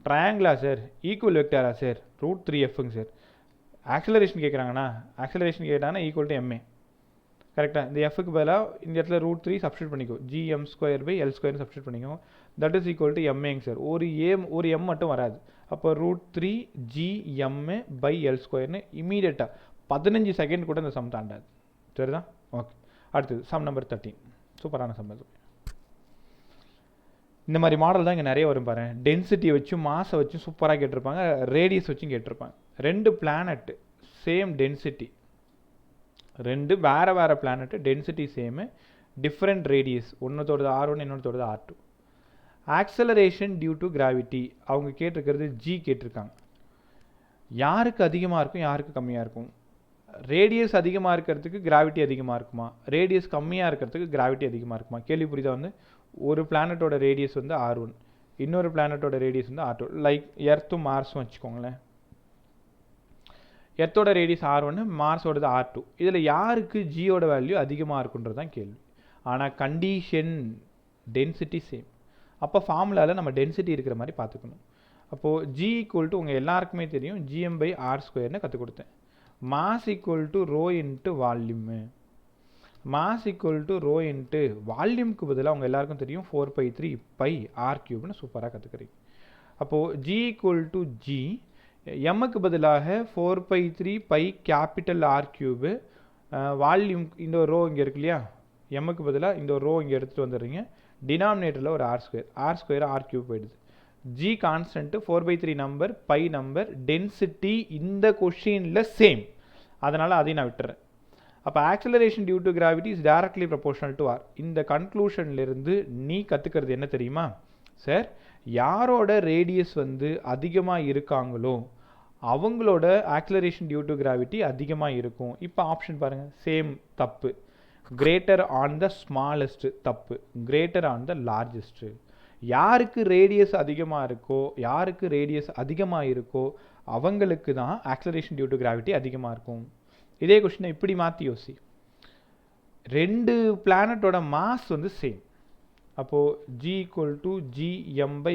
ட்ரையாங்கிளா சார், ஈக்குவல் வெக்டாரா சார், √3fங்க சார். ஆக்சலரேஷன் கேட்குறாங்கன்னா ஆக்சலரேஷன் கேட்டாங்கன்னா ஈக்குவல் டு எம்ஏ, கரெக்டாக? இந்த எஃப்க்கு பதிலாக இந்த இடத்துல √3 சப்ஸ்டியூட் பண்ணிக்கோ, gm² பை எல் ஸ்கொயர்னு சப்ஸ்டியூட் பண்ணிக்கோ. தட் இஸ் ஈக்குவல் டு எம்ஏங்க சார். ஒரு எம் மட்டும் வராது. அப்போ √3 gm பை எல் ஸ்கொயர்னு இமீடியட்டாக 15 செகண்ட் கூட இந்த சம் தாண்டாது. சரிதான்? ஓகே. அடுத்தது சம் நம்பர் 13. சூப்பரான சம் அது. இந்த மாதிரி மாடல் தான் இங்கே நிறைய வரும் பாரு. டென்சிட்டியை வச்சும் மாஸை வச்சும் சூப்பராக கேட்டிருப்பாங்க, ரேடியஸ் வச்சும் கேட்டிருப்பாங்க. ரெண்டு பிளானட்டு சேம் டென்சிட்டி, ரெண்டு வேறு வேறு planet density same, different radius, ஒன்றத்தோடது R1 இன்னொருத்தோடது R2. Acceleration due to gravity அவங்க கேட்டிருக்கிறது G கேட்டிருக்காங்க. யாருக்கு அதிகமாக இருக்கும், யாருக்கு கம்மியாக இருக்கும்? ரேடியஸ் அதிகமாக இருக்கிறதுக்கு கிராவிட்டி அதிகமாக இருக்குமா, ரேடியஸ் கம்மியாக இருக்கிறதுக்கு கிராவிட்டி அதிகமாக இருக்குமா? கேள்வி புரியுதா? வந்து ஒரு பிளானட்டோட ரேடியஸ் வந்து R1, இன்னொரு பிளானட்டோட ரேடியஸ் வந்து R2. லைக் எர்த்தும் மார்ஸும் வச்சுக்கோங்களேன். எர்த்தோட ரேடியஸ் R1, மார்ஸோடது R2. இதில் யாருக்கு ஜியோட வேல்யூ அதிகமாக இருக்குன்றது தான் கேள்வி. ஆனால் கண்டிஷன் டென்சிட்டி சேம். அப்போ ஃபார்முலாவில் நம்ம டென்சிட்டி இருக்கிற மாதிரி பார்த்துக்கணும். அப்போது G ஈக்குவல் டு உங்கள் எல்லாருக்குமே தெரியும் gm பை R² கற்றுக் கொடுத்தேன். Mass equal to rho into volume, mass equal to rho into வால்யூமுக்கு பதிலாக அவங்க எல்லாருக்கும் தெரியும் 4π3 பை R³ சூப்பராக கற்றுக்குறீங்க. அப்போது G ஈக்குவல் டு G, எம்முக்கு பதிலாக 4π3 பை கேபிட்டல் R³, வால்யூம் இந்த ஒரு ரோ இங்கே இருக்கு இல்லையா, எம்முக்கு பதிலாக இந்த ஒரு ரோ இங்கே எடுத்துகிட்டு வந்துடுறீங்க. டினாமினேட்டரில் ஒரு R² R³ போயிடுது. G constant, 4/3 number, pi number, density இந்த கொஷினில் சேம், அதனால் அதையும் நான் விட்டுறேன். அப்போ acceleration due to gravity is directly proportional to R. இந்த கன்க்ளூஷன்லேருந்து நீ கற்றுக்கிறது என்ன தெரியுமா சார்? யாரோட ரேடியஸ் வந்து அதிகமாக இருக்காங்களோ அவங்களோட ஆக்சலரேஷன் டியூ டு கிராவிட்டி அதிகமாக இருக்கும். இப்போ ஆப்ஷன் பாருங்கள், சேம் தப்பு. கிரேட்டர் ஆன் த ஸ்மாலஸ்ட் தப்பு, கிரேட்டர் ஆன் த லார்ஜஸ்ட்டு. யாருக்கு ரேடியஸ் அதிகமாக இருக்கோ, யாருக்கு ரேடியஸ் அதிகமாக இருக்கோ அவங்களுக்கு தான் ஆக்சலரேஷன் டியூ டு கிராவிட்டி அதிகமாக இருக்கும். இதே கொஸ்டினை இப்படி மாற்றி யோசி. ரெண்டு பிளானட்டோட மாஸ் வந்து சேம். அப்போது G equal to gm by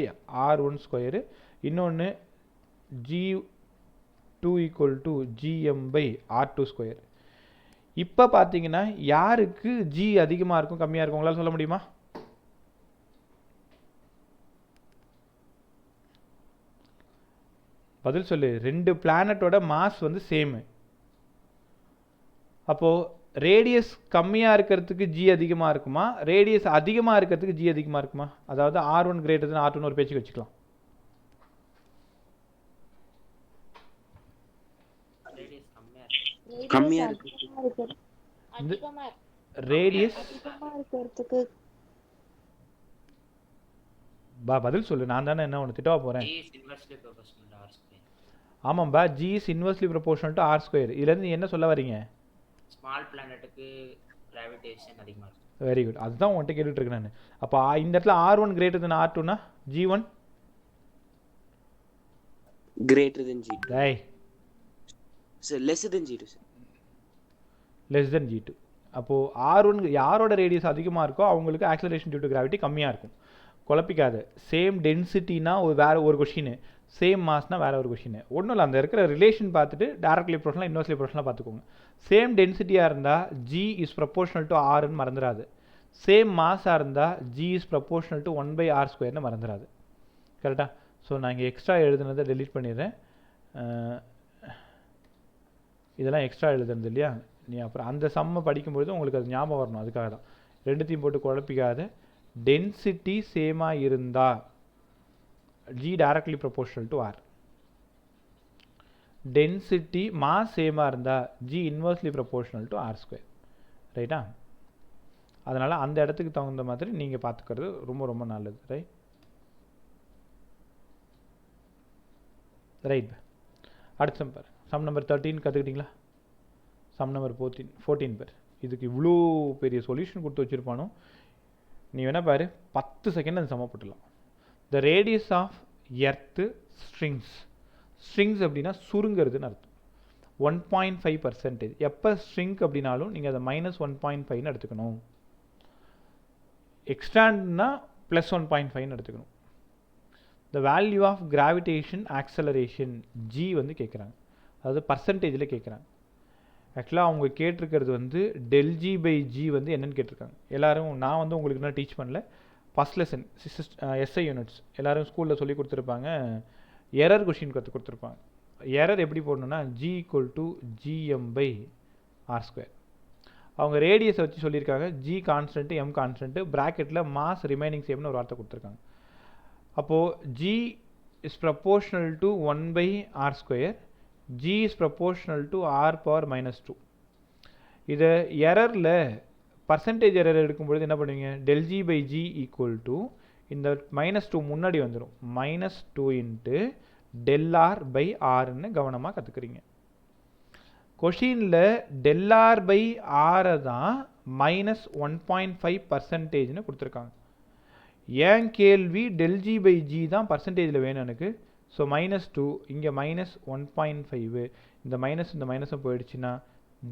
R1², இன்னொன்று G2 equal to gm by R2². இப்போ பார்த்தீங்கன்னா யாருக்கு G அதிகமாக இருக்கும் கம்மியாக இருக்கும் உங்களால் சொல்ல முடியுமா? பதில் சொல்லு. ரெண்டு பிளானட்டோட மாஸ் வந்து சேமு. அப்போது ரேடியஸ் கம்மியாக இருக்கிறதுக்கு G அதிகமாக இருக்குமா, ரேடியஸ் அதிகமாக இருக்கிறதுக்கு G அதிகமாக இருக்குமா? அதாவது R1 கிரேட்டர் தென் R2 ஒரு பேச்சுக்கு வச்சுக்கலாம். ரேடியஸ் பதில் சொல்லு. நான் தானே என்ன ஒன்று திட்டவா போகிறேன்? ஆமாம்பா, G is inversely proportional to R². இதுலேருந்து என்ன சொல்ல வரீங்க? ஸ்மால் பிளானட்டுக்கு கிராவிடேஷன் அதிகமாக இருக்கு. வெரி குட், அதுதான் உன்கிட்ட கேட்டுட்டு இருக்கேன் நான். அப்போ இந்த இடத்துல R1 கிரேட்டர் தென் R2னா G1 greater than G2. டேய் Sir, lesser than G2, sir. Less than G2. அப்போது R1 யாரோட ரேடியஸ் அதிகமாக இருக்கோ அவங்களுக்கு ஆக்சலரேஷன் டியூ டு கிராவிட்டி கம்மியாக இருக்கும். குழப்பிக்காது. சேம் டென்சிட்டினா வேறு ஒரு கொஷின், சேம் மாஸ்னா வேறு ஒரு கொஷின். ஒன்றும் இல்லை, அந்த இருக்கிற ரிலேஷன் பார்த்துட்டு டேரக்ட்லி ப்ரொபோஷனல் இன்வெர்ஸ்லி ப்ரொபோஷனலாக பார்த்துக்கோங்க. சேம் டென்சிட்டியாக இருந்தால் G இஸ் ப்ரொபோஷனல் டு Rன்னு மறந்துடாது. சேம் மாஸாக இருந்தால் G is proportional to 1/R² மறந்துடாது. கரெக்டாக? ஸோ நான் இங்கே எக்ஸ்ட்ரா எழுதுனதை டெலீட் பண்ணிடுறேன். இதெல்லாம் எக்ஸ்ட்ரா எழுதுனது இல்லையா, நீ அப்புறம் அந்த சம்மை படிக்கும்பொழுது உங்களுக்கு அது ஞாபகம் வரணும். அதுக்காக தான் ரெண்டுத்தையும் போட்டு குழப்பிக்காத. டென்சிட்டி சேமாக இருந்தால் G directly proportional to R. Density mass சேமாக இருந்தால் G inversely proportional to R square. ரைட்டா? அதனால் அந்த இடத்துக்கு தகுந்த மாதிரி நீங்கள் பார்த்துக்கிறது ரொம்ப ரொம்ப நல்லது. ரைட். அடுத்த சம் பாரு. Sum number 13 கற்றுக்கிட்டீங்களா? சம் நம்பர் 14 பாரு. இதுக்கு இவ்வளோ பெரிய சொல்யூஷன் கொடுத்து வச்சுருப்பானோ நீ வேணா பாரு 10 செகண்ட் அந்த சம போட்டுடலாம். The radius of earth shrinks அப்படின்னா சுருங்கிறதுன்னு அர்த்தம். 1.5%. எப்போ ஸ்ட்ரிங்க் அப்படின்னாலும் நீங்கள் அதை -1.5ன்னு எடுத்துக்கணும். எக்ஸ்டாண்ட்னா +1.5ன்னு எடுத்துக்கணும். The value of gravitation acceleration G வந்து கேட்குறாங்க. அதாவது பர்சன்டேஜில் கேட்குறாங்க. ஆக்சுவலாக அவங்க கேட்டிருக்கிறது வந்து ΔG/G வந்து என்னென்னு கேட்டிருக்காங்க. எல்லோரும் நான் வந்து உங்களுக்கு என்ன டீச் பண்ணல, ஃபஸ்ட் லெசன் SI யூனிட்ஸ் எல்லோரும் ஸ்கூலில் சொல்லி கொடுத்துருப்பாங்க. எரர் கொஷின் கற்று கொடுத்துருப்பாங்க. எரர் எப்படி போடணுன்னா G = GM/R². அவங்க ரேடியஸை வச்சு சொல்லியிருக்காங்க. G கான்ஸ்டன்ட்டு, M கான்ஸ்டன்ட்டு, ப்ராக்கெட்டில் மாஸ் ரிமைனிங் சேம்னு ஒரு வார்த்தை கொடுத்துருக்காங்க. அப்போது G is proportional to 1/R². G is proportional to R power -2. இதை எரரில் பர்சன்டேஜ் எரர் எடுக்கும்பொழுது என்ன பண்ணுவீங்க? ΔG/G = இந்த -2 முன்னாடி வந்துடும். -2 × ΔR/Rன்னு கவனமாக கற்றுக்குறீங்க. கொஷினில் ΔR/R தான் -1.5%ன்னு கொடுத்துருக்காங்க. ஏன் கேள்வி ΔG/G தான் பர்சன்டேஜில் வேணும் எனக்கு. ஸோ -2 இங்கே -1.5 இந்த மைனஸும் போயிடுச்சுன்னா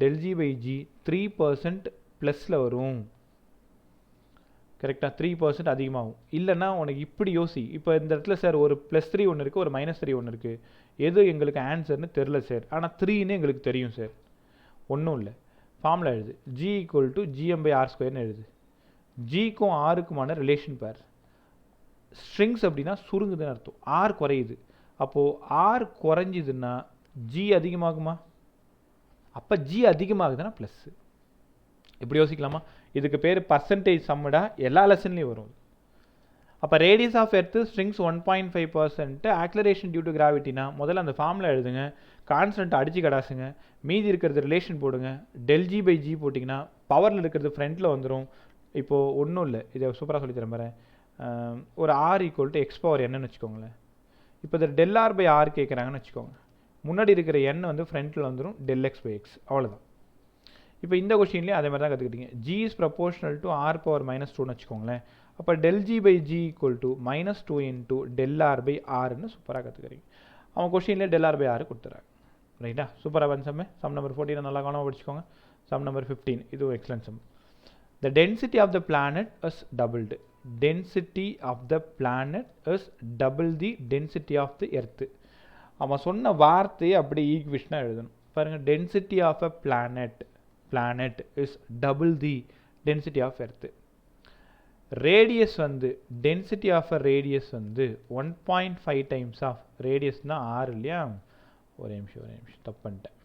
ΔG/G 3% ப்ளஸில் வரும். கரெக்டாக 3% அதிகமாகும். இல்லைன்னா உனக்கு இப்படி யோசி. இப்போ இந்த இடத்துல சார் ஒரு +3 ஒன்று இருக்குது, ஒரு -3 ஒன்று இருக்குது. எது எங்களுக்கு ஆன்சர்னு தெரில சார், ஆனால் 3ன்னு எங்களுக்கு தெரியும் சார். ஒன்றும் இல்லை, ஃபார்முலா எழுது. G = GM/R²ன்னு எழுது. Gக்கும் ஆருக்குமான ரிலேஷன் பார். ஸ்ட்ரிங்ஸ் அப்படின்னா சுருங்குதுன்னு அர்த்தம். R குறையுது. அப்போது R குறைஞ்சிதுன்னா G அதிகமாகுமா? அப்போ G அதிகமாகுதுன்னா ப்ளஸ்ஸு. இப்படி யோசிக்கலாமா? இதுக்கு பேர் பர்சன்டேஜ் சம்மடா எல்லா லெசன்லேயும் வரும். அப்போ radius of earth strings 1.5%, acceleration due to கிராவிட்டினா முதல்ல அந்த ஃபார்முலா எழுதுங்க, கான்ஸ்டன்ட் அடிச்சு கடாசுங்க, மீதி இருக்கிறது ரிலேஷன் போடுங்க. ΔG/G போட்டிங்கன்னா பவரில் இருக்கிறது ஃப்ரண்ட்டில் வந்துடும். இப்போது ஒன்றும் இல்லை, இதை சூப்பராக சொல்லித்தரேன் பாரு. ஒரு R = X⁴n வச்சுக்கோங்களேன். இப்போ இந்த ΔR/R கேட்குறாங்கன்னு வச்சுக்கோங்க. முன்னாடி இருக்கிற n வந்து ஃப்ரண்ட்டில் வந்துடும், ΔX/X அவ்வளோதான். இப்போ இந்த கொஸ்டின்லேயும் அதே மாதிரி தான் கற்றுக்கிட்டீங்க. G is proportional to R power -2ன்னு வச்சுக்கோங்களேன். அப்போ ΔG/G = -2 × ΔR/Rன்னு சூப்பராக கற்றுக்கிறீங்க. அவன் கொஸ்டின்லேயே ΔR/R கொடுத்துறாங்க. ரைட்டா? சூப்பராக வந்து சம் நம்பர் 14 நல்லா கவனமாக படிச்சுக்கோங்க. சம் நம்பர் 15 இதுவும் excellent sum. The density of the planet is doubled. Density of the planet is double the density of the earth. அவன் சொன்ன வார்த்தையை அப்படியே ஈக்குவேஷனாக எழுதணும். பாருங்கள், density of a planet is double the density of earth. radius வந்து density of a radius வந்து 1.5 times of radiusனா 6 இல்லையா? ஒரே நிமிஷம் தப்பு பண்ணிட்டேன்.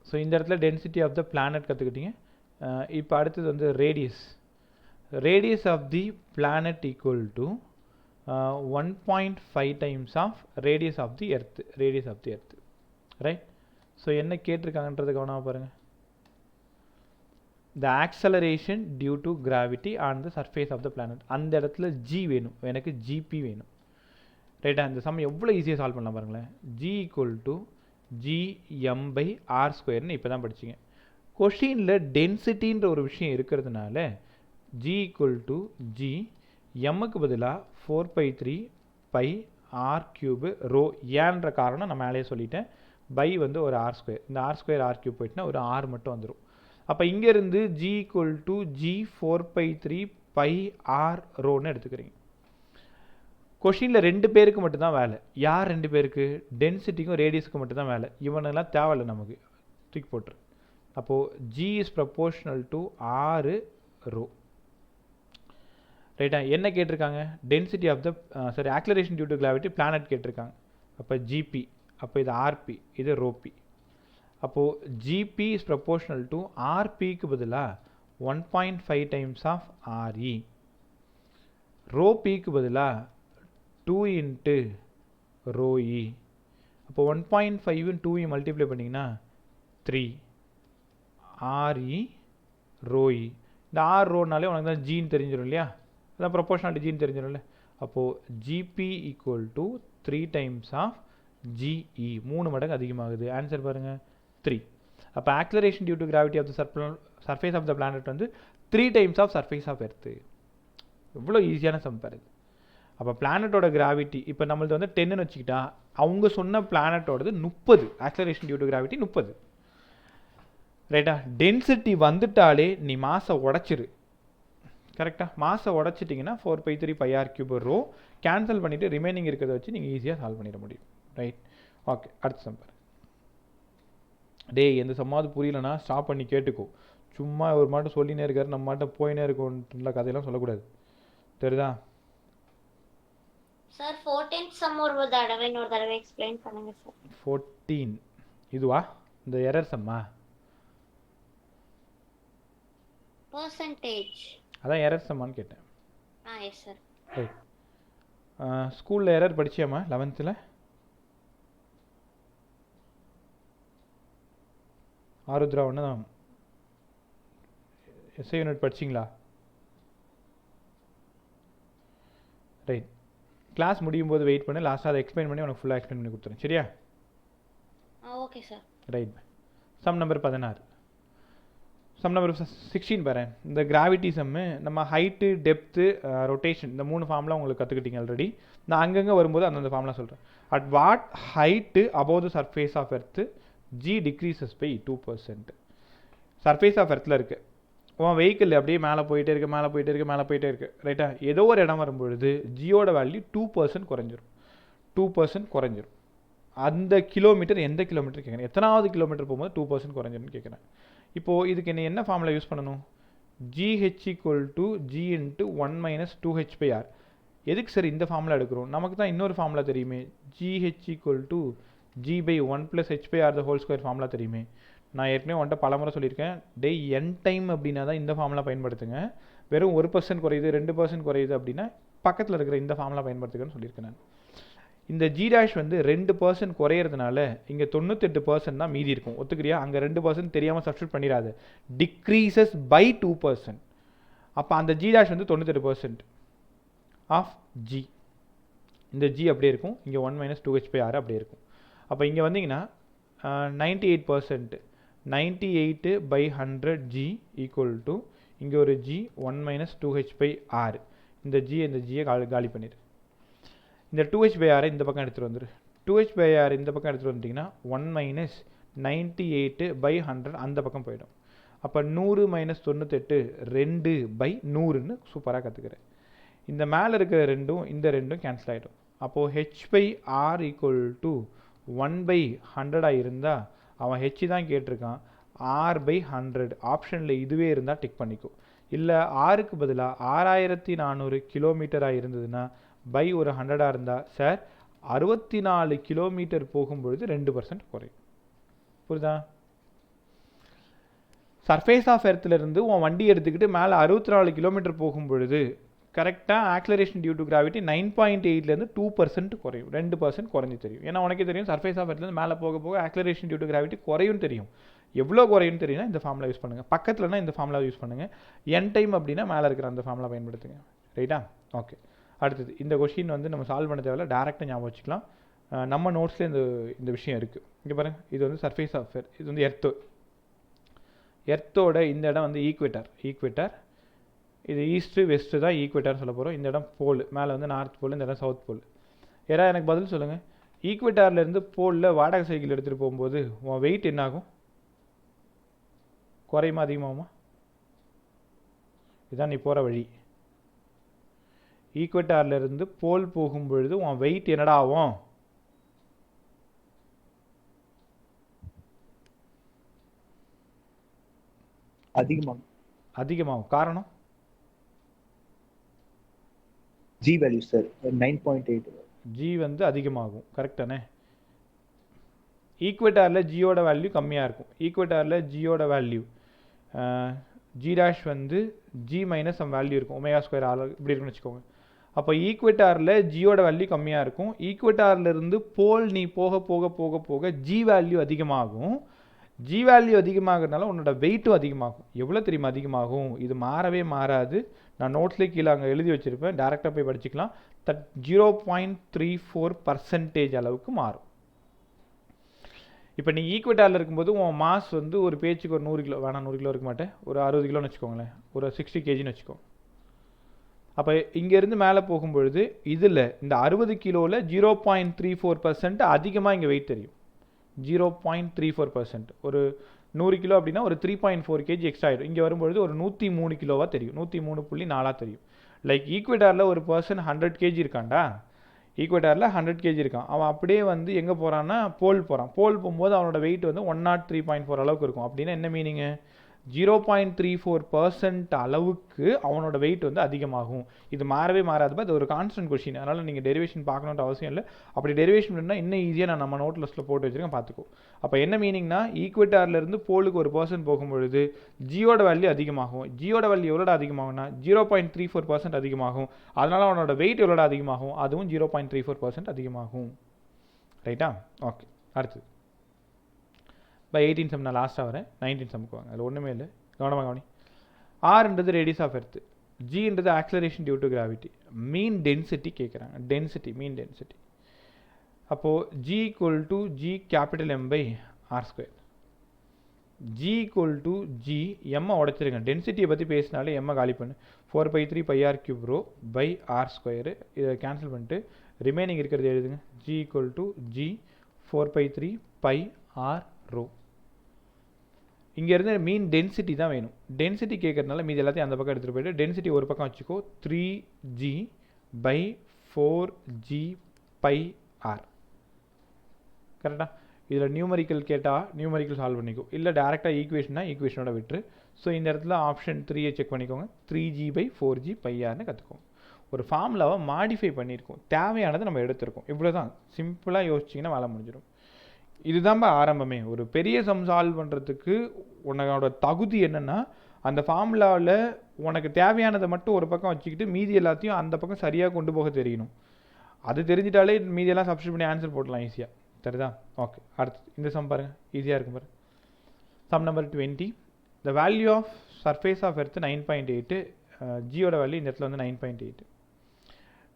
ஸோ இந்த இடத்துல டென்சிட்டி ஆஃப் த பிளானட் கற்றுக்கிட்டீங்க. இப்போ அடுத்தது வந்து radius of the planet = 1.5 times of radius of the earth. Right? So என்ன கேட்டிருக்காங்கன்றதை கவனமாக பாருங்கள். The acceleration due to gravity on the surface of the planet. அந்த இடத்துல G வேணும், எனக்கு GP வேணும். ரைட்டா? இந்த சம் எவ்வளோ ஈஸியாக சால்வ் பண்ணலாம் பாருங்களேன். G = GM/R²ன்னு இப்போ தான் படிச்சிங்க. கொஷினில் டென்சிட்டின்ற ஒரு விஷயம் இருக்கிறதுனால G = G, எம்முக்கு பதிலாக 4/3πr³ ரோ. ஏன்ற காரணம் நான் மேலேயே சொல்லிட்டேன். பை வந்து ஒரு R². இந்த R² R³ போயிட்டுனா ஒரு R மட்டும் வந்துடும். அப்போ இங்கேருந்து G = G 4/3πr ரோன்னு எடுத்துக்கிறீங்க. கொஷினில் 2 பேருக்கு மட்டும்தான் வேலை. யார் 2 பேருக்கு? டென்சிட்டிக்கும் ரேடியஸுக்கும் மட்டும்தான் வேலை. இவனெல்லாம் தேவையில்லை நமக்கு, தூக்கி போட்டுரு. அப்போது G is proportional to R rho. ரைட்டா? என்ன கேட்டிருக்காங்க? Density of the acceleration due to gravity planet கேட்டிருக்காங்க. அப்போ GP அப்போ இது ஆர்பி, இது ரோபி. அப்போது ஜிபி இஸ் ப்ரொபோர்ஷனல் டு ஆர்பிக்கு பதிலாக 1.5 டைம்ஸ் ஆஃப் ஆர்இ. ரோபிக்கு பதிலாக 2 இன்ட்டு ரோஇ. அப்போ 1.5 2இ மல்டிப்ளை பண்ணிங்கன்னா 3 ஆர்இ ரோஇ. இந்த ஆர் ரோனாலே உனக்கு தான் ஜீன் தெரிஞ்சிடும் இல்லையா, அதான் ப்ரொபோர்ஷனாலிட்டி ஜீன் தெரிஞ்சிடும்ல. அப்போது GP equal to 3 times of GE, 3 மடங்கு அதிகமாகுது. ஆன்சர் பாருங்கள் 3. அப்போ acceleration due to gravity of the surface of the planet வந்து 3 times of surface of earth. எவ்வளோ ஈஸியான சம் பாருது. அப்போ பிளானட்டோட கிராவிட்டி இப்போ நம்மளது வந்து 10ன்னு வச்சுக்கிட்டா அவங்க சொன்ன பிளானட்டோடது 30. Acceleration due to gravity 30. ரைட்டா? டென்சிட்டி வந்துட்டாலே நீ மாசை உடச்சிரு. கரெக்டாக? மாசை உடச்சிட்டிங்கன்னா 4/3 πr³ ரோ கேன்சல் பண்ணிவிட்டு ரிமைனிங் இருக்கிறத வச்சு நீங்கள் ஈஸியாக சால்வ் பண்ணிட முடியும். ரைட்? ஓகே, அடுத்த சம் பாரு. டேய், எந்த சம்மாவது புரியலன்னா ஸ்டாப் பண்ணி கேட்டுக்கோ. சும்மா ஒரு மாட்டம் சொல்லினே இருக்காரு, நம்ம மாட்டம் போயினே இருக்கோன்ற கதையெல்லாம் சொல்லக்கூடாது. தெரியுதா? சார் 14th சம் ஒரு தடவை எக்ஸ்பிளைன் பண்ணுங்க சார். 14 இதுவா? இந்த எரர் சம்மா? பர்சன்டேஜ். அதான் எரர் சம்மான்னு கேட்டேன். Yes sir. ரைட். ஸ்கூலில் எரர் படிச்சியாம்மா 11th? ஆருத்ரா ஒன்று தான் எஸ்ஐ யூனிட் படிச்சிங்களா? ரைட். கிளாஸ் முடியும் போது வெயிட் பண்ணி லாஸ்ட்டாக அதை எக்ஸ்பிளைன் பண்ணி உனக்கு ஃபுல்லாக எக்ஸ்பிளைன் பண்ணி கொடுத்துறேன். சரியா? Okay sir. Right. Sum number 16. Sum number 16 பாரு. இந்த கிராவிட்டி சம்மு நம்ம ஹைட்டு, டெப்த்து, ரொட்டேஷன் இந்த 3 ஃபார்ம்லாம் உங்களுக்கு கற்றுக்கிட்டீங்க ஆல்ரெடி. நான் அங்கங்கே வரும்போது அந்தந்த ஃபார்ம்லாம் சொல்கிறேன். At what height above the surface of earth G decreases by 2%. Surface of எர்த்தில் இருக்குது, உன் வெஹிக்கிள் அப்படியே மேலே போயிட்டே இருக்கு. ரைட்டா? ஏதோ ஒரு இடம் வரும்பொழுது ஜியோட வேல்யூ 2% குறைஞ்சிரும். 2% குறைஞ்சிரும். அந்த கிலோமீட்டர் எந்த கிலோமீட்டர் கேட்குறேன், எத்தனாவது கிலோமீட்டர் போகும்போது 2% குறைஞ்சிரும்னு கேட்குறேன். இப்போது இதுக்கு என்ன ஃபார்முலா யூஸ் பண்ணணும்? GH = G × 1 - 2h/r. எதுக்கு சார் இந்த ஃபார்முலா எடுக்கிறோம்? நமக்கு தான் இன்னொரு ஃபார்முலா தெரியுமே, GH = G/1 + h/r² ஃபார்முலா தெரியுமே. நான் ஏற்கனவே வந்துட்டு பல முறை சொல்லியிருக்கேன். டேய், n டைம் அப்படின்னா தான் இந்த ஃபார்முலா பயன்படுத்துங்க. வெறும் 1% குறையுது, 2% குறையுது அப்படின்னா பக்கத்தில் இருக்கிற இந்த ஃபார்முலா பயன்படுத்துங்கன்னு சொல்லியிருக்கேன் நான். இந்த G' வந்து 2% குறையிறதுனால இங்கே 98% தான் மீதி இருக்கும். ஒத்துக்கிறியா? அங்கே 2% தெரியாமல் சப்ஸ்டியூட் பண்ணிடாது. Decreases by 2%. அப்போ அந்த G' வந்து 98% ஆஃப் G. இந்த G அப்படியே இருக்கும். இங்கே 1 - 2h/r அப்படியே இருக்கும். அப்போ இங்கே வந்தீங்கன்னா 98%. 98/100G = இங்கே ஒரு G 1 - 2h/r. இந்த Gயை காலி பண்ணிடு. இந்த 2h/r இந்த பக்கம் எடுத்துகிட்டு வந்துரு. 2h/r இந்த பக்கம் எடுத்துகிட்டு வந்துட்டிங்கன்னா 1 - 98/100 அந்த பக்கம் போயிடும். அப்போ 100 - 98 2/100ன்னு சூப்பராக கற்றுக்கிறேன். இந்த மேலே இருக்கிற ரெண்டும் இந்த ரெண்டும் கேன்சல் ஆகிடும். அப்போது h/r = 1/100 இருந்தால் அவன் h தான் கேட்டிருக்கான். r/100 ஆப்ஷனில் இதுவே இருந்தால் டிக் பண்ணிக்கோ. இல்லை ஆருக்கு பதிலாக 6400 கிலோமீட்டராக இருந்ததுன்னா பை ஒரு 100 இருந்தால் சார் 64 கிலோமீட்டர் போகும்பொழுது 2% குறையும். புரியுதா? சர்ஃபேஸ் ஆஃப் எர்த்திலிருந்து உன் வண்டி எடுத்துக்கிட்டு மேலே 64 கிலோமீட்டர் போகும்பொழுது கரெக்டாக ஆக்சலரேஷன் டியூ டு கிராவிட்டி 9.8லேருந்து 2% குறையும். 2% குறைஞ்சி தெரியும். ஏன்னா உனக்கே தெரியும் சர்ஃபேஸ் ஆஃப் எர்த்லேருந்து மேலே போக போக ஆக்சலரேஷன் டியூ டு கிராவிட்டி குறையும் தெரியும். எவ்வளோ குறையும் தெரியும்னா இந்த ஃபார்முலா யூஸ் பண்ணுங்கள். பக்கத்துலனா இந்த ஃபார்முலா யூஸ் பண்ணுங்கள். n டைம் அப்படின்னா மேலே இருக்கிற அந்த ஃபார்முலா பயன்படுத்துங்க. ரைட்டா? ஓகே. அடுத்தது இந்த கொஷின் வந்து நம்ம சால்வ் பண்ண தேவையில்ல, டேரெக்டாக ஞாபகம் வச்சுக்கலாம். நம்ம நோட்ஸில் இந்த விஷயம் இருக்குது. இங்கே பாருங்கள், இது வந்து சர்ஃபேஸ் ஆஃப் எர்த், இது வந்து எர்த்தோட இந்த இடம் வந்து ஈக்குவேட்டர். இது ஈஸ்ட்டு வெஸ்ட்டு தான் ஈக்குவேட்டர்னு சொல்ல போகிறோம். இந்த இடம் போல், மேலே வந்து நார்த் போல், இந்த இடம் சவுத் போல். யாராவது எனக்கு பதில் சொல்லுங்கள். ஈக்குவேட்டர்லேருந்து போலில் வாடகை சைக்கிள் எடுத்துகிட்டு போகும்போது உன் வெயிட் என்ன ஆகும்? குறையுமா அதிகமாகுமா? இதுதான் நீ போகிற வழி. ஈக்குவேட்டர்லேருந்து போல் போகும்பொழுது உன் வெயிட் என்னடா ஆகும்? அதிகமாகும். காரணம் G வேல்யூ சார் 9.8. G வந்து அதிகமாகும். கரெக்டானே? ஈக்குவேட்டாரில் ஜியோட வேல்யூ கம்மியாக இருக்கும். ஈக்குவேட்டாரில் ஜியோட வேல்யூ ஜி டேஷ் வந்து ஜி மைனஸ் சம் வேல்யூ இருக்கும், ஒமேகா ஸ்கொயர் ஆர் இப்படி இருக்குன்னு வச்சுக்கோங்க. அப்போ ஈக்குவேட்டாரில் ஜியோட வேல்யூ கம்மியாக இருக்கும். ஈக்குவேட்டார்லேருந்து போல் நீ போக போக போக போக ஜி வேல்யூ அதிகமாகும். ஜி வேல்யூ அதிகமாகிறதுனால உன்னோட வெயிட்டும் அதிகமாகும். எவ்வளோ தெரியுமா அதிகமாகும்? இது மாறவே மாறாது. நான் நோட்ஸ்லேயே கீழே அங்கே எழுதி வச்சுருப்பேன், டேரெக்டாக போய் படிச்சுக்கலாம். 0.34% அளவுக்கு மாறும். இப்போ நீ ஈக்குவேட்டாரில் இருக்கும்போது உன் மாஸ் வந்து ஒரு பேச்சுக்கு ஒரு 100 கிலோ, வேணாம் 100 கிலோ இருக்க மாட்டேன், ஒரு 60 கிலோன்னு வச்சுக்கோங்களேன், ஒரு 60 kgன்னு வச்சுக்கோங்க. அப்போ இங்கேருந்து மேலே போகும்பொழுது இதில் இந்த 60 கிலோவில் 0.34% அதிகமாக இங்கே வெயிட் தெரியும். 0.34%. ஒரு 100 கிலோ அப்படின்னா ஒரு 3.4 kg எக்ஸ்ட்ரா ஆகிடும். இங்கே வரும்பொழுது ஒரு 103 கிலோவாக தெரியும், 103.4 தெரியும். லைக் ஈக்குவேட்டாரில் ஒரு பர்சன் 100 kg இருக்கான்டா, ஈக்குவேட்டாரில் 100 kg இருக்கான். அவன் அப்படியே வந்து எங்கே போகிறான்னா போல் போகிறான். போல் போகும்போது அவனோட வெயிட் வந்து 103.4 அளவுக்கு இருக்கும். அப்படின்னா என்ன மீனிங்கு? 0.34% அளவுக்கு அவனோட வெயிட் வந்து அதிகமாகும். இது மாறவே மாறாதுப்பா, இது ஒரு கான்ஸ்டன்ட் கொஷின். அதனால் நீங்கள் டெரிவேஷன் பார்க்கணுன்ற அவசியம் இல்லை. அப்படி டெரிவேஷன் இருந்தால் இன்னும் ஈஸியாக நான் நம்ம நோட் லிஸ்ட்டில் போட்டு வச்சுருக்கேன், பார்த்துக்கோ. அப்போ என்ன மீனிங்னா, ஈக்குவேட்டார்லேருந்து போலுக்கு ஒரு பர்சன் போகும்பொழுது ஜியோட வேல்யூ அதிகமாகும். ஜியோட வேல்யூ எவ்வளோட அதிகமாகும்னா 0.34% அதிகமாகும். அதனால் அவனோட வெயிட் எவ்வளோட அதிகமாகும்? அதுவும் 0.34% அதிகமாகும். ரைட்டா? ஓகே, அடுத்து இப்போ 18 சம் நான் லாஸ்ட்டாக வரேன். 19 சம்க்கு வாங்க, அதில் ஒன்றுமே இல்லை, கவனமாக கவனி. ஆர்ன்றது ரேடியஸ் ஆஃப் எர்த்து, ஜின்றது acceleration due to gravity, mean density கேட்குறாங்க. Density, mean density. அப்போது G equal to G capital M by R square. G equal to G, எம்மை உடச்சிருங்க. டென்சிட்டியை பற்றி பேசினாலே எம்மை காலி பண்ணு. 4/3 πr cube rho by R square. இதை கேன்சல் பண்ணிட்டு ரிமைனிங் இருக்கிறது எழுதுங்க. G equal to G 4/3 πr rho. இங்கேருந்து மீன் டென்சிட்டி தான் வேணும். டென்சிட்டி கேட்குறதுனால மீது எல்லாத்தையும் அந்த பக்கம் எடுத்துகிட்டு போய்ட்டு டென்சிட்டி ஒரு பக்கம் வச்சுக்கோ. 3g by 4g πr. கரெக்டாக? இதில் நியூமரிக்கல் கேட்டால் நியூமரிக்கல் சால்வ் பண்ணிக்கோ, இல்லை டேரெக்டாக ஈக்குவேஷனா ஈக்குவேஷனோட விட்டுரு. ஸோ இந்த இடத்துல ஆப்ஷன் 3 செக் பண்ணிக்கோங்க. 3g பை 4g πrன்னு கற்றுக்கோங்க. ஒரு ஃபார்முலாவை மாடிஃபை பண்ணியிருக்கோம், தேவையானதை நம்ம எடுத்திருக்கோம். இவ்வளோ தான், சிம்பிளாக யோசிச்சிங்கன்னா வேலை முடிஞ்சிடும். இதுதான்பா ஆரம்பமே. ஒரு பெரிய சம் சால்வ் பண்ணுறதுக்கு உன்னோட தகுதி என்னென்னா, அந்த ஃபார்முலாவில் உனக்கு தேவையானதை மட்டும் ஒரு பக்கம் வச்சுக்கிட்டு மீதி எல்லாத்தையும் அந்த பக்கம் சரியாக கொண்டு போக தெரியணும். அது தெரிஞ்சிட்டாலே மீதியெல்லாம் சப்ஸ்டிட் பண்ணி ஆன்சர் போடலாம் ஈஸியாக. சரிதான்? ஓகே, அடுத்து இந்த சம் பாருங்கள், ஈஸியாக இருக்கும் பாருங்கள். Sum number 20. The value of surface of earth 9.8, ஜியோட வேல்யூ இந்த இடத்துல வந்து 9.8.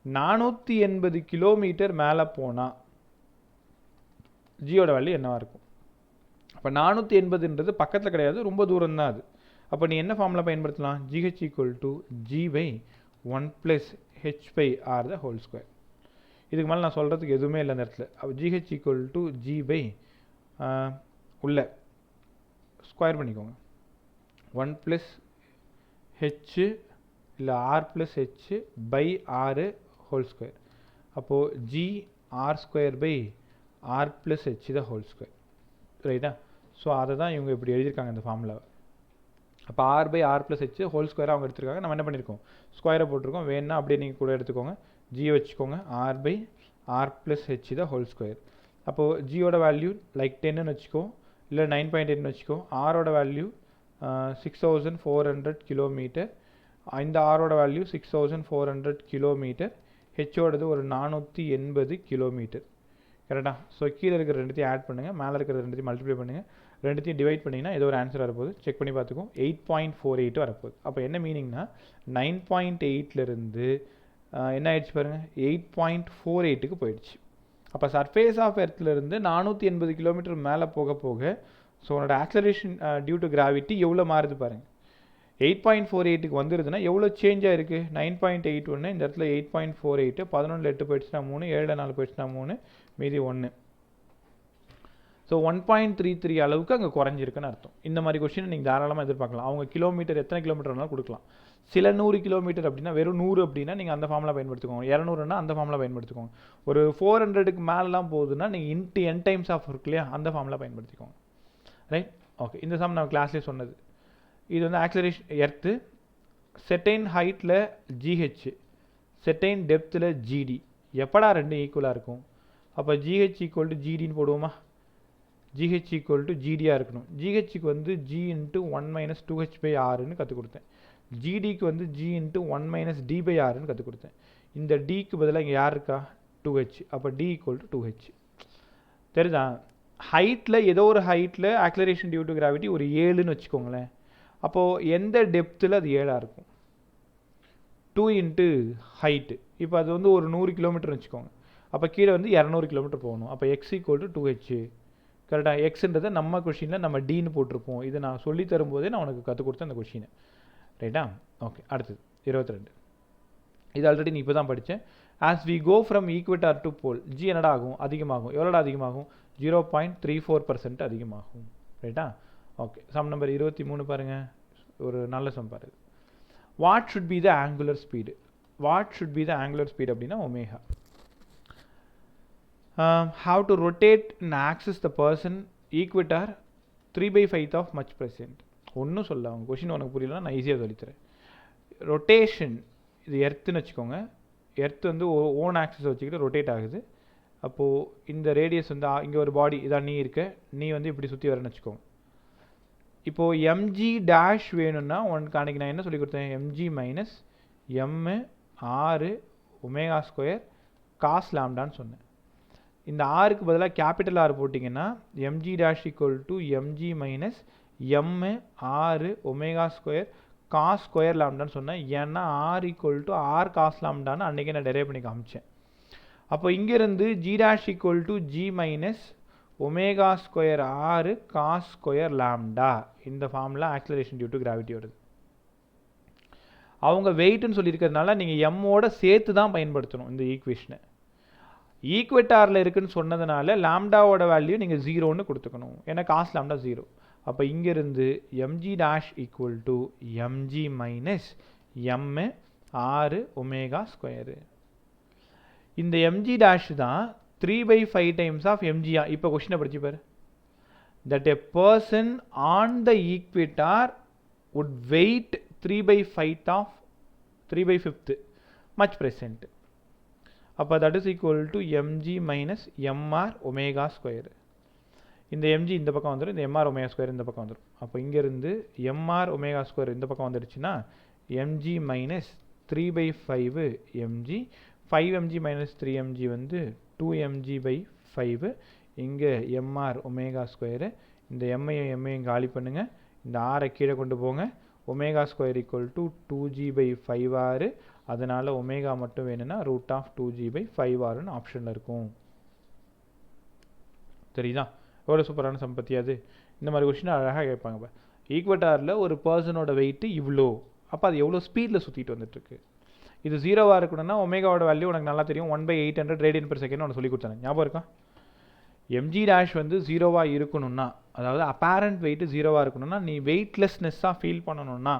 480 கிலோமீட்டர் மேலே போனால் ஜியோட வேல்யூ என்னவாக இருக்கும்? அப்போ 480ன்றது பக்கத்தில் கிடையாது, ரொம்ப தூரம் தான் அது. அப்போ நீ என்ன ஃபார்முலா பயன்படுத்தலாம்? GH equal to G by 1 + h/r the whole square. இதுக்கு மேலே நான் சொல்கிறதுக்கு எதுவுமே இல்லை இந்த இடத்துல. அப்போ GH equal to G by உள்ள ஸ்கொயர் பண்ணிக்கோங்க. 1 + h இல்லை r + h by r whole square. அப்போது G R square by r + h the whole square. ரைட்டா? ஸோ அதை தான் இவங்க இப்படி எழுதியிருக்காங்க இந்த ஃபார்முலாவை. அப்போ r by r + h whole ஸ்கொயராக அவங்க எடுத்துருக்காங்க. நம்ம என்ன பண்ணியிருக்கோம்? ஸ்கொயரை போட்டிருக்கோம். வேணுன்னா அப்படியே நீங்கள் கூட எடுத்துக்கோங்க. ஜியை வச்சுக்கோங்க. r by r + h the whole square. அப்போது ஜியோட வேல்யூ லைக் 10ன்னு வச்சுக்கோ, இல்லை 9.8ன்னு வச்சுக்கோ. ஆரோட வேல்யூ 6400 கிலோமீட்டர். இந்த ஆரோட வேல்யூ 6400 கிலோமீட்டர். ஹெச்சோடது ஒரு 480 கிலோமீட்டர். கரெக்டாக? ஸோ கீழே இருக்கிற ரெண்டுத்தையும் ஆட் பண்ணுங்கள், மேலே இருக்கிற ரெண்டுத்தையும் மல்டிப்ளை பண்ணுங்கள், ரெண்டுத்தையும் டிவைட் பண்ணிங்கன்னா ஏதோ ஒரு ஆன்சர் வரப்போகுது. செக் பண்ணி பார்த்துக்கோ. 8.48 வரப்போகுது. அப்போ என்ன மீனிங்னா 9.8லேருந்து என்ன ஆயிடுச்சு பாருங்கள், 8.48க்கு போயிடுச்சு. அப்போ சர்ஃபேஸ் ஆஃப் எர்த்லேருந்து 480 கிலோமீட்டர் மேலே போக போக ஸோ உன்னோட ஆக்சலரேஷன் டியூ டு கிராவிட்டி எவ்வளோ மாறுது பாருங்கள். 8.48க்கு வந்துருதுன்னா எவ்வளோ சேஞ்ச் ஆகிருக்கு? 9.81 இந்த இடத்துல 8.48, 11ல் 8 போயிடுச்சுன்னா 3, 7ல் 4 போயிடுச்சுன்னா 3, மீதி 1. ஸோ 1.33 அளவுக்கு அங்கே குறைஞ்சிருக்குன்னு அர்த்தம். இந்த மாதிரி கொஸ்டின் நீங்கள் தாராளமாக எதிர்பார்க்கலாம். அவங்க கிலோமீட்டர் எத்தனை கிலோமீட்டர் வேணாலும் கொடுக்கலாம். சில 100 கிலோமீட்டர் அப்படின்னா வெறும் 100 அப்படின்னா நீங்கள் அந்த ஃபார்முலா பயன்படுத்திக்கோங்க. 200னா அந்த ஃபார்முலா பயன்படுத்திக்கோங்க. ஒரு 400க்கு மேலெலாம் போகுதுன்னா நீங்கள் இன்ட்டு n டைம்ஸ் ஆஃப் இருக்கு இல்லையா, அந்த ஃபார்முலா பயன்படுத்திக்கோங்க. ரைட்? ஓகே, இந்த சம் நம்ம கிளாஸ்லேயே சொன்னது. இது வந்து ஆக்சலரேஷன் எர்த்து, செட்டைன் ஹைட்டில் ஜிஹெச், செட்டைன் டெப்த்தில் ஜிடி. எப்படா ரெண்டும் ஈக்குவலாக இருக்கும்? அப்போ ஜிஹெச் ஈக்குவல் டு ஜிடின்னு போடுவோமா? ஜிஹெச் ஈக்குவல் டு ஜிடியாக இருக்கணும். ஜிஹெச்சுக்கு வந்து G into 1 minus 2h by ஆர்னு கற்றுக் கொடுத்தேன். ஜிடிக்கு வந்து G into 1 minus D by ஆர்னு கற்றுக் கொடுத்தேன். இந்த டிக்கு பதிலாக இங்கே யார் இருக்கா? 2h. அப்போ டி ஈக்குவல் டு 2h. தெரியுதா? ஹைட்டில் ஏதோ ஒரு ஹைட்டில் ஆக்சலரேஷன் டியூ டு கிராவிட்டி ஒரு 7ன்னு வச்சுக்கோங்களேன். அப்போது எந்த டெப்த்தில் அது 7ஆக இருக்கும்? 2 இன்ட்டு ஹைட்டு. இப்போ அது வந்து ஒரு 100 கிலோமீட்டர் வச்சுக்கோங்க. அப்போ கீழே வந்து 200 கிலோமீட்டர் போகணும். அப்போ எக்ஸ் ஈக்குவல் டு 2h. கரெக்டாக? எக்ஸுன்றதை நம்ம கொஷினில் நம்ம டின்னு போட்டிருப்போம். இதை நான் சொல்லி தரும்போதே நான் உனக்கு கற்றுக் கொடுத்தேன் அந்த கொஷினை. ரைட்டா? ஓகே, அடுத்தது 22. இது ஆல்ரெடி நீ இப்போ தான் படித்தேன். As we go from equator to pole G என்னடா ஆகும்? அதிகமாகும். எவ்வளோடா அதிகமாகும்? 0.34% அதிகமாகும். ரைட்டா? ஓகே, சம் நம்பர் 23 பாருங்கள். ஒரு நல்ல சம் பாருங்க. What should be the angular speed? What should be the angular speed அப்படின்னா omega. How to rotate an axis the person equator 3/5 of much present. ஒன்றும் சொல்ல, அவங்க கொஷின் உனக்கு புரியலன்னா நான் ஈஸியாக சொல்லித்தரேன். ரொட்டேஷன், இது எர்த்துன்னு வச்சுக்கோங்க. எர்த் வந்து ஓன் ஆக்சிஸ் வச்சுக்கிட்டு ரொட்டேட் ஆகுது. அப்போது இந்த ரேடியஸ் வந்து இங்கே ஒரு பாடி இதான் நீ இருக்க, நீ வந்து இப்படி சுற்றி வரேன்னு வச்சுக்கோங்க. இப்போது எம்ஜி டேஷ் வேணும்னா உனக்கு அன்றைக்கி நான் என்ன சொல்லி கொடுத்தேன்? MG minus M R omega square cos லாம்டான்னு சொன்னேன். இந்த ஆருக்கு பதிலாக கேபிட்டல் ஆர் போட்டிங்கன்னா MG dash equal to MG minus M R omega square cos square லாம்டான்னு சொன்னேன். ஏன்னா R equal to R cos லாம்டான்னு அன்றைக்கி நான் டெரைவ் பண்ணி காமிச்சேன். அப்போ இங்கேருந்து G dash equal to G minus omega square R cos square lambda, இந்த ஃபார்மில் ஆக்சலரேஷன் டியூ டு கிராவிட்டி வருது. அவங்க வெயிட்னு சொல்லியிருக்கிறதுனால நீங்கள் எம்மோட சேர்த்து தான் பயன்படுத்தணும் இந்த ஈக்குவேஷனை. ஈக்வேட்டாரில் இருக்குன்னு சொன்னதுனால லாம்டாவோட வேல்யூ நீங்கள் 0ன்னு கொடுத்துக்கணும். ஏன்னா காஸ் லாம்டா 0. அப்போ இங்கேருந்து MG dash equal to MG minus M R omega square. இந்த எம்ஜி டேஷ் தான் 3/5 டைம்ஸ் ஆஃப் எம்ஜியா. இப்போ கொஸ்டினை படிச்சு பாரு. That a person on the Ecuador would weight 3/5 of 3/5 much present. அப்போ that is equal to MG minus MR omega square. இந்த MG இந்த பக்கம் வந்துடும், இந்த எம்ஆர் ஒமேகா ஸ்கொயர் இந்த பக்கம் வந்துடும். அப்போ இங்கேருந்து எம்ஆர் ஒமேகா ஸ்கொயர் இந்த பக்கம் வந்துடுச்சுன்னா MG minus 3/5 MG, 5 MG minus 3 MG வந்து 2 mg/5. இங்கே எம்ஆர் ஒமேகா ஸ்கொயரு. இந்த எம்ஐயும் காலி பண்ணுங்கள், இந்த ஆரை கீழே கொண்டு போங்க. Omega square equal to 2g/5 ஆறு. அதனால் ஒமேகா மட்டும் வேணும்னா √2g/5 ஆப்ஷனில் இருக்கும். தெரியுதா? எவ்வளோ சூப்பரான சம்பத்தி அது. இந்த மாதிரி கொஸ்டின் அழகாக கேட்பாங்க. ஈக்வட்டாரில் ஒரு பர்சனோட வெயிட்டு இவ்வளோ, அப்போ அது எவ்வளோ ஸ்பீடில் சுற்றிட்டு வந்துட்டுருக்கு. இது 0வாக இருக்கணும்னா ஒமேகாவோட வேல்யூ உனக்கு நல்லா தெரியும், 1/800 radian/s உனக்கு சொல்லி கொடுத்தாங்க. ஞாபகம் இருக்கா? எம்ஜி டேஷ் வந்து 0வாக இருக்கணும்னா, அதாவது அப்பேரண்ட் வெயிட்டு 0வாக இருக்கணும்னா, நீ வெயிட்லெஸ்னஸ்ஸாக ஃபீல் பண்ணணும்னா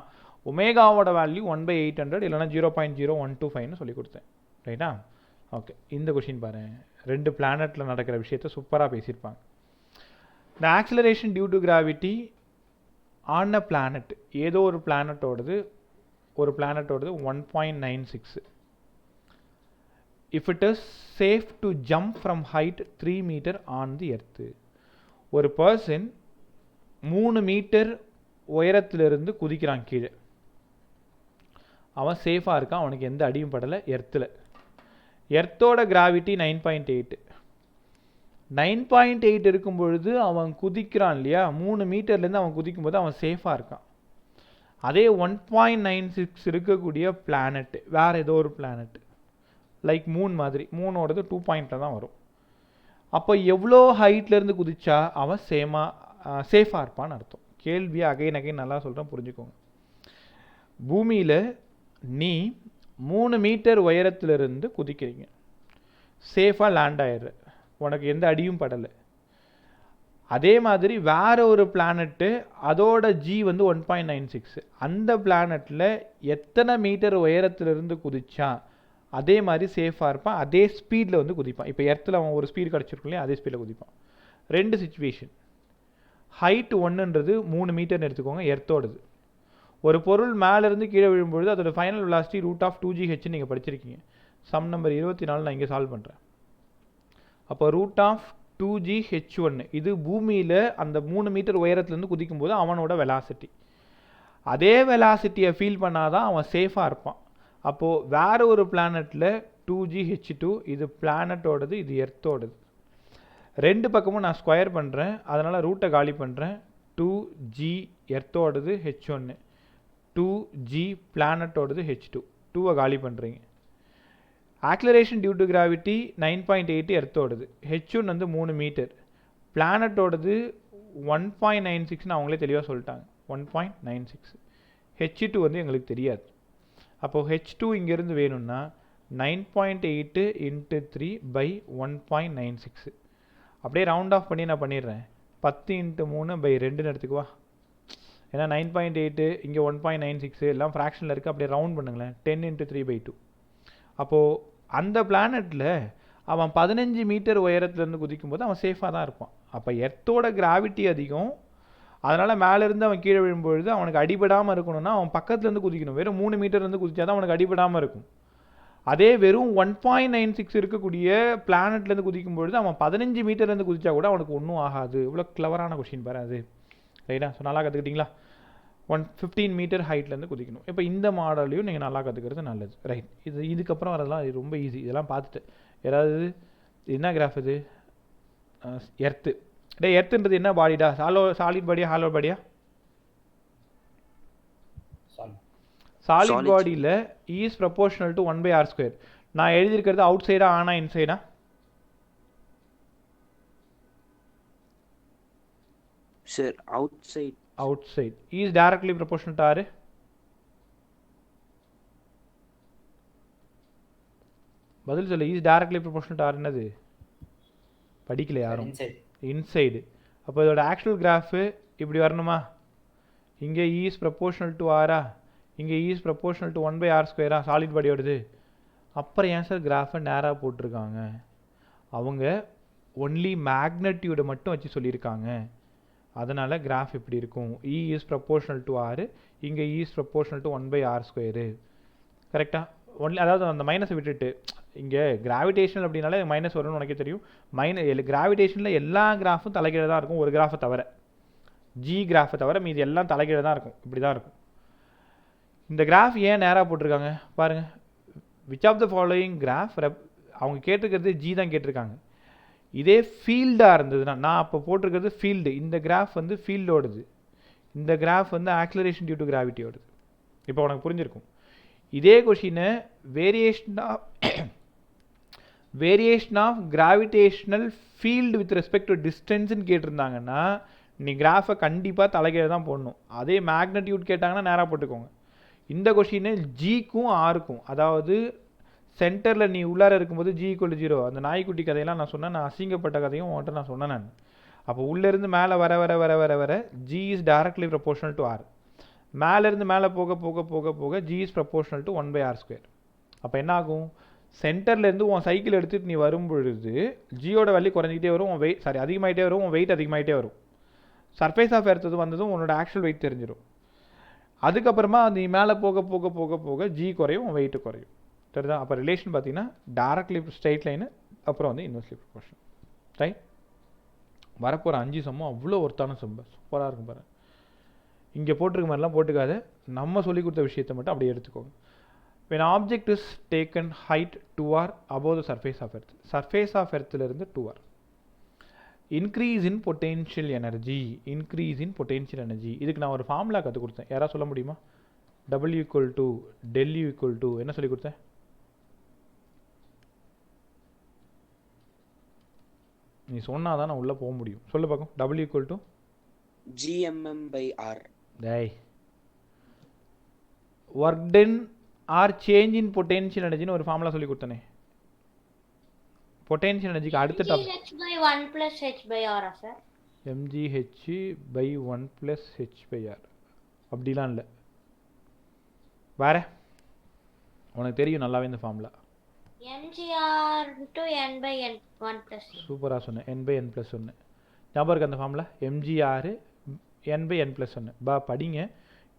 ஒமேகாவோட வேல்யூ 1/800 இல்லைனா 0.0125ன்னு சொல்லி கொடுத்தேன். ரைட்டா? ஓகே, இந்த கொஷின் பாரு. 2 பிளானட்டில் நடக்கிற விஷயத்த சூப்பராக பேசியிருப்பாங்க. இந்த acceleration due to gravity on a planet, ஏதோ ஒரு பிளானட்டோடது 1.96. If it is safe to jump from height 3 meter on the earth. ஒரு பர்சன் 3 மீட்டர் உயரத்திலிருந்து குதிக்கிறான் கீழே. அவன் சேஃபாக இருக்கான், அவனுக்கு எந்த அடியும் படலை எர்த்தில். எர்த்தோட கிராவிட்டி 9.8. 9.8 இருக்கும் பொழுது அவன் குதிக்கிறான் இல்லையா, 3 மீட்டர்லேருந்து அவன் குதிக்கும்போது அவன் சேஃபாக இருக்கான். அதே 1.96 இருக்கக்கூடிய பிளானட், வேறு ஏதோ ஒரு பிளானட் லைக் மூன் மாதிரி, மூனோடது 2 பாயிண்டில் தான் வரும். அப்போ எவ்வளோ ஹைட்லேருந்து குதிச்சா அவன் சேஃபாக இருப்பான்னு அர்த்தம். கேள்வியை அகைன் நல்லா சொல்கிறேன், புரிஞ்சுக்கோங்க. பூமியில் நீ 3 மீட்டர் உயரத்திலிருந்து குதிக்கிறீங்க, சேஃபாக லேண்ட் ஆயிடுற, உனக்கு எந்த அடியும் படலை. அதே மாதிரி வேற ஒரு பிளானட்டு, அதோட ஜி வந்து 1.96. அந்த பிளானட்டில் எத்தனை மீட்டர் உயரத்திலிருந்து குதிச்சா அதே மாதிரி சேஃபாக இருப்பான், அதே ஸ்பீடில் வந்து குதிப்பான். இப்போ எர்த்தில் அவன் ஒரு ஸ்பீடு கிடச்சிருக்கும் இல்லையா, அதே ஸ்பீடில் குதிப்பான். 2 சிச்சுவேஷன். ஹைட் 1ன்றது 3 மீட்டர்னு எடுத்துக்கோங்க, எர்த்தோடது. ஒரு பொருள் மேலேருந்து கீழே விழும்பொழுது அதோட ஃபைனல் வெலாசிட்டி √2gh நீங்கள் படிச்சிருக்கீங்க. சம் நம்பர் 24 நான் இங்கே சால்வ் பண்ணுறேன். அப்போ 2gh1. இது பூமியில் அந்த 3 மீட்டர் உயரத்துலேருந்து குதிக்கும்போது அவனோட வெலாசிட்டி. அதே வெலாசிட்டியை ஃபீல் பண்ணாதான் அவன் சேஃபாக இருப்பான். அப்போது வேற ஒரு பிளானட்டில் 2gh2, இது பிளானட்டோடது, இது எர்த்தோடது. ரெண்டு பக்கமும் நான் ஸ்கொயர் பண்ணுறேன், அதனால் ரூட்டை காலி பண்ணுறேன். 2g எர்த்தோடது h1, 2g பிளானட்டோடது h2. 2வை காலி பண்ணுறீங்க. ஆக்லரேஷன் டியூ டு கிராவிட்டி 9.8 எர்த்தோடது, h1 வந்து 3 மீட்டர், பிளானட்டோடது 1.96ன்னு அவங்களே தெளிவாக சொல்லிட்டாங்க, 1.96. h2 வந்து எங்களுக்கு தெரியாது. அப்போது h2 இங்கேருந்து வேணும்னா 9.8 × 3 / 1.96. அப்படியே ரவுண்ட் ஆஃப் பண்ணி நான் பண்ணிடுறேன், 10 × 3 / 2ன்னு எடுத்துக்குவா. ஏன்னா 9.8 இங்கே 1.96 எல்லாம் ஃப்ராக்ஷனில் இருக்குது, அப்படியே ரவுண்ட் பண்ணுங்களேன், 10 × 3/2. அப்போது அந்த பிளானட்டில் அவன் 15 மீட்டர் உயரத்துலேருந்து குதிக்கும்போது அவன் சேஃபாக தான் இருப்பான். அப்போ எர்த்தோட கிராவிட்டி அதிகம், அதனால் மேலேருந்து அவன் கீழே விழும்பொழுது அவனுக்கு அடிபடாமல் இருக்கணும்னா அவன் பக்கத்துலேருந்து குதிக்கணும். வெறும் 3 மீட்டர்லேருந்து குதிச்சா தான் அவனுக்கு அடிபடாமல் இருக்கும். அதே வெறும் 1.96 இருக்கக்கூடிய பிளானட்லேருந்து குதிக்கும்பொழுது அவன் 15 மீட்டர்லேருந்து குதிச்சா கூட அவனுக்கு ஒன்றும் ஆகாது. இவ்வளோ கிளவரான கொஷின் பாரு அது, ரைட்டா? ஸோ நல்லா கற்றுக்கிட்டிங்களா? 15 மீட்டர் ஹைட்லேருந்து குதிக்கணும். இப்போ இந்த மாடலையும் நீங்கள் நல்லா கற்றுக்கிறது நல்லது, ரைட்? இதுக்கப்புறம் வரதெல்லாம் இது ரொம்ப ஈஸி. இதெல்லாம் பார்த்துட்டு யாராவது என்ன கிராஃப் இது? எர்த்து. எர்த்துன்றது என்ன பாடிடா? சாலிட் பாடியா ஹாலோ பாடியா? சாலிட் பாடியில் இஸ் ப்ரொபோர்ஷனல் டு 1/r². நான் எழுதியிருக்கிறது அவுட் சைடா ஆனா இன்சைடா? Sir outside. Outside. Is directly proportional to R. பதில் சொல்லு. Is directly proportional to R என்னது? படிக்கல யாரும். இன்சைடு. அப்போ இதோட ஆக்சுவல் கிராஃபு இப்படி வரணுமா? இங்கே இஸ் ப்ரொபோர்ஷனல் டு ஆரா, இங்கே is proportional to 1/r². Solid பாடியோடது. அப்புறம் ஏன் சார் கிராஃபை நேராக போட்டிருக்காங்க? அவங்க ஒன்லி மேக்னட்யூடை மட்டும் வச்சு சொல்லியிருக்காங்க, அதனால் கிராஃப் இப்படி இருக்கும். இ இஸ் ப்ரொபோர்ஷனல் டு ஆர், இங்கே இஸ் ப்ரொபோர்ஷனல் டு 1/r². கரெக்டாக? ஒன்லி, அதாவது அந்த மைனஸை விட்டுட்டு, இங்கே கிராவிடேஷனல் அப்படின்னாலே மைனஸ் வரும்னு உனக்கே தெரியும். கிராவிடேஷனில் எல்லா கிராஃபும் தலைகீழ தான் இருக்கும், ஒரு கிராஃபை தவிர, ஜி கிராஃபை தவிர மீது எல்லாம் தலைகீழ தான் இருக்கும், இப்படி தான் இருக்கும். இந்த கிராஃப் ஏன் நேராக போட்டிருக்காங்க பாருங்கள். Which of the following graph, அவங்க கேட்டிருக்கிறது ஜி தான் கேட்டிருக்காங்க. இதே ஃபீல்டாக இருந்ததுன்னா, நான் அப்போ போட்டிருக்கிறது ஃபீல்டு, இந்த கிராஃப் வந்து ஃபீல்டோடுது, இந்த கிராஃப் வந்து ஆக்லரேஷன் டியூ டு கிராவிட்டியோடுது. இப்போ உனக்கு புரிஞ்சிருக்கும். இதே கொஷினை variation of gravitational field with respect to டிஸ்டன்ஸ்ன்னு கேட்டிருந்தாங்கன்னா நீ கிராஃபை கண்டிப்பாக தலைகீழ தான் போடணும். அதே மேக்னட்யூட் கேட்டாங்கன்னா நேராக போட்டுக்கோங்க. இந்த கொஷினை ஜிக்கும் ஆருக்கும், அதாவது சென்டரில் நீ உள்ளார இருக்கும்போது ஜி = 0, அந்த நாய்க்குட்டி கதையெல்லாம் நான் சொன்னேன், நான் அசிங்கப்பட்ட கதையும் உன்கிட்ட நான் சொன்னேன் நான். அப்போ உள்ளேருந்து மேலே வர வர வர வர வர G is directly proportional to R, மேலேருந்து மேலே போக போக போக போக G is proportional to 1/r². அப்போ என்ன ஆகும்? சென்டர்லேருந்து உன் சைக்கிள் எடுத்துகிட்டு நீ வரும்பொழுது ஜியோட வேல்யூ குறைஞ்சிக்கிட்டே வரும், உன் வெயிட் அதிகமாகிட்டே வரும், உன் வெயிட் அதிகமாகிட்டே வரும். சர்ஃபேஸ் ஆஃப் எர்த்து வந்ததும் உன்னோட ஆக்சுவல் வெயிட் தெரிஞ்சிடும். அதுக்கப்புறமா நீ மேலே போக போக போக போக ஜி குறையும், உன் வெயிட்டு குறையும். சரிதான்? அப்போ ரிலேஷன் பார்த்தீங்கன்னா டைரக்ட்லி ஸ்ட்ரெயிட் லைனு, அப்புறம் வந்து இன்வெர்ஸ்லி ப்ரொபோர்ஷன். ரைட்? வரப்போகிற 5 சம்மும் அவ்வளோ ஒர்த்தான சம்பா, சூப்பராக இருக்கும் பாரு. இங்கே போட்டிருக்க மாதிரிலாம் போட்டுக்காத, நம்ம சொல்லி கொடுத்த விஷயத்தை மட்டும் அப்படியே எடுத்துக்கோங்க. when object is taken height 2r above the surface of earth, surface of earthல இருந்து 2r, increase in potential energy, increase in potential energy. இதுக்கு நான் ஒரு ஃபார்முலா கற்றுக் கொடுத்தேன், யாராவது சொல்ல முடியுமா? W = del U = என்ன சொல்லி கொடுத்தேன்? நீ சொன்னா தான் நான் உள்ளே போக முடியும். சொல்ல பார்க்கும். W = gmm/r. டேய், work done or change in potential எனர்ஜின்னு ஒரு ஃபார்முலா சொல்லி கொடுத்தனே. பொட்டென்ஷியல் எனர்ஜிக்கு அடுத்த topic mgh/1 + h/r sir. mgh/1 + h/r அப்படிலாம் இல்லை, வேற உனக்கு தெரியும் நல்லாவே இந்த ஃபார்முலா. mgr * n/n1 + சூப்பராக சொன்னேன். n/n+1 ஞாபகம் இருக்கு அந்த ஃபார்முலா? mgr n/n+1. படிங்க,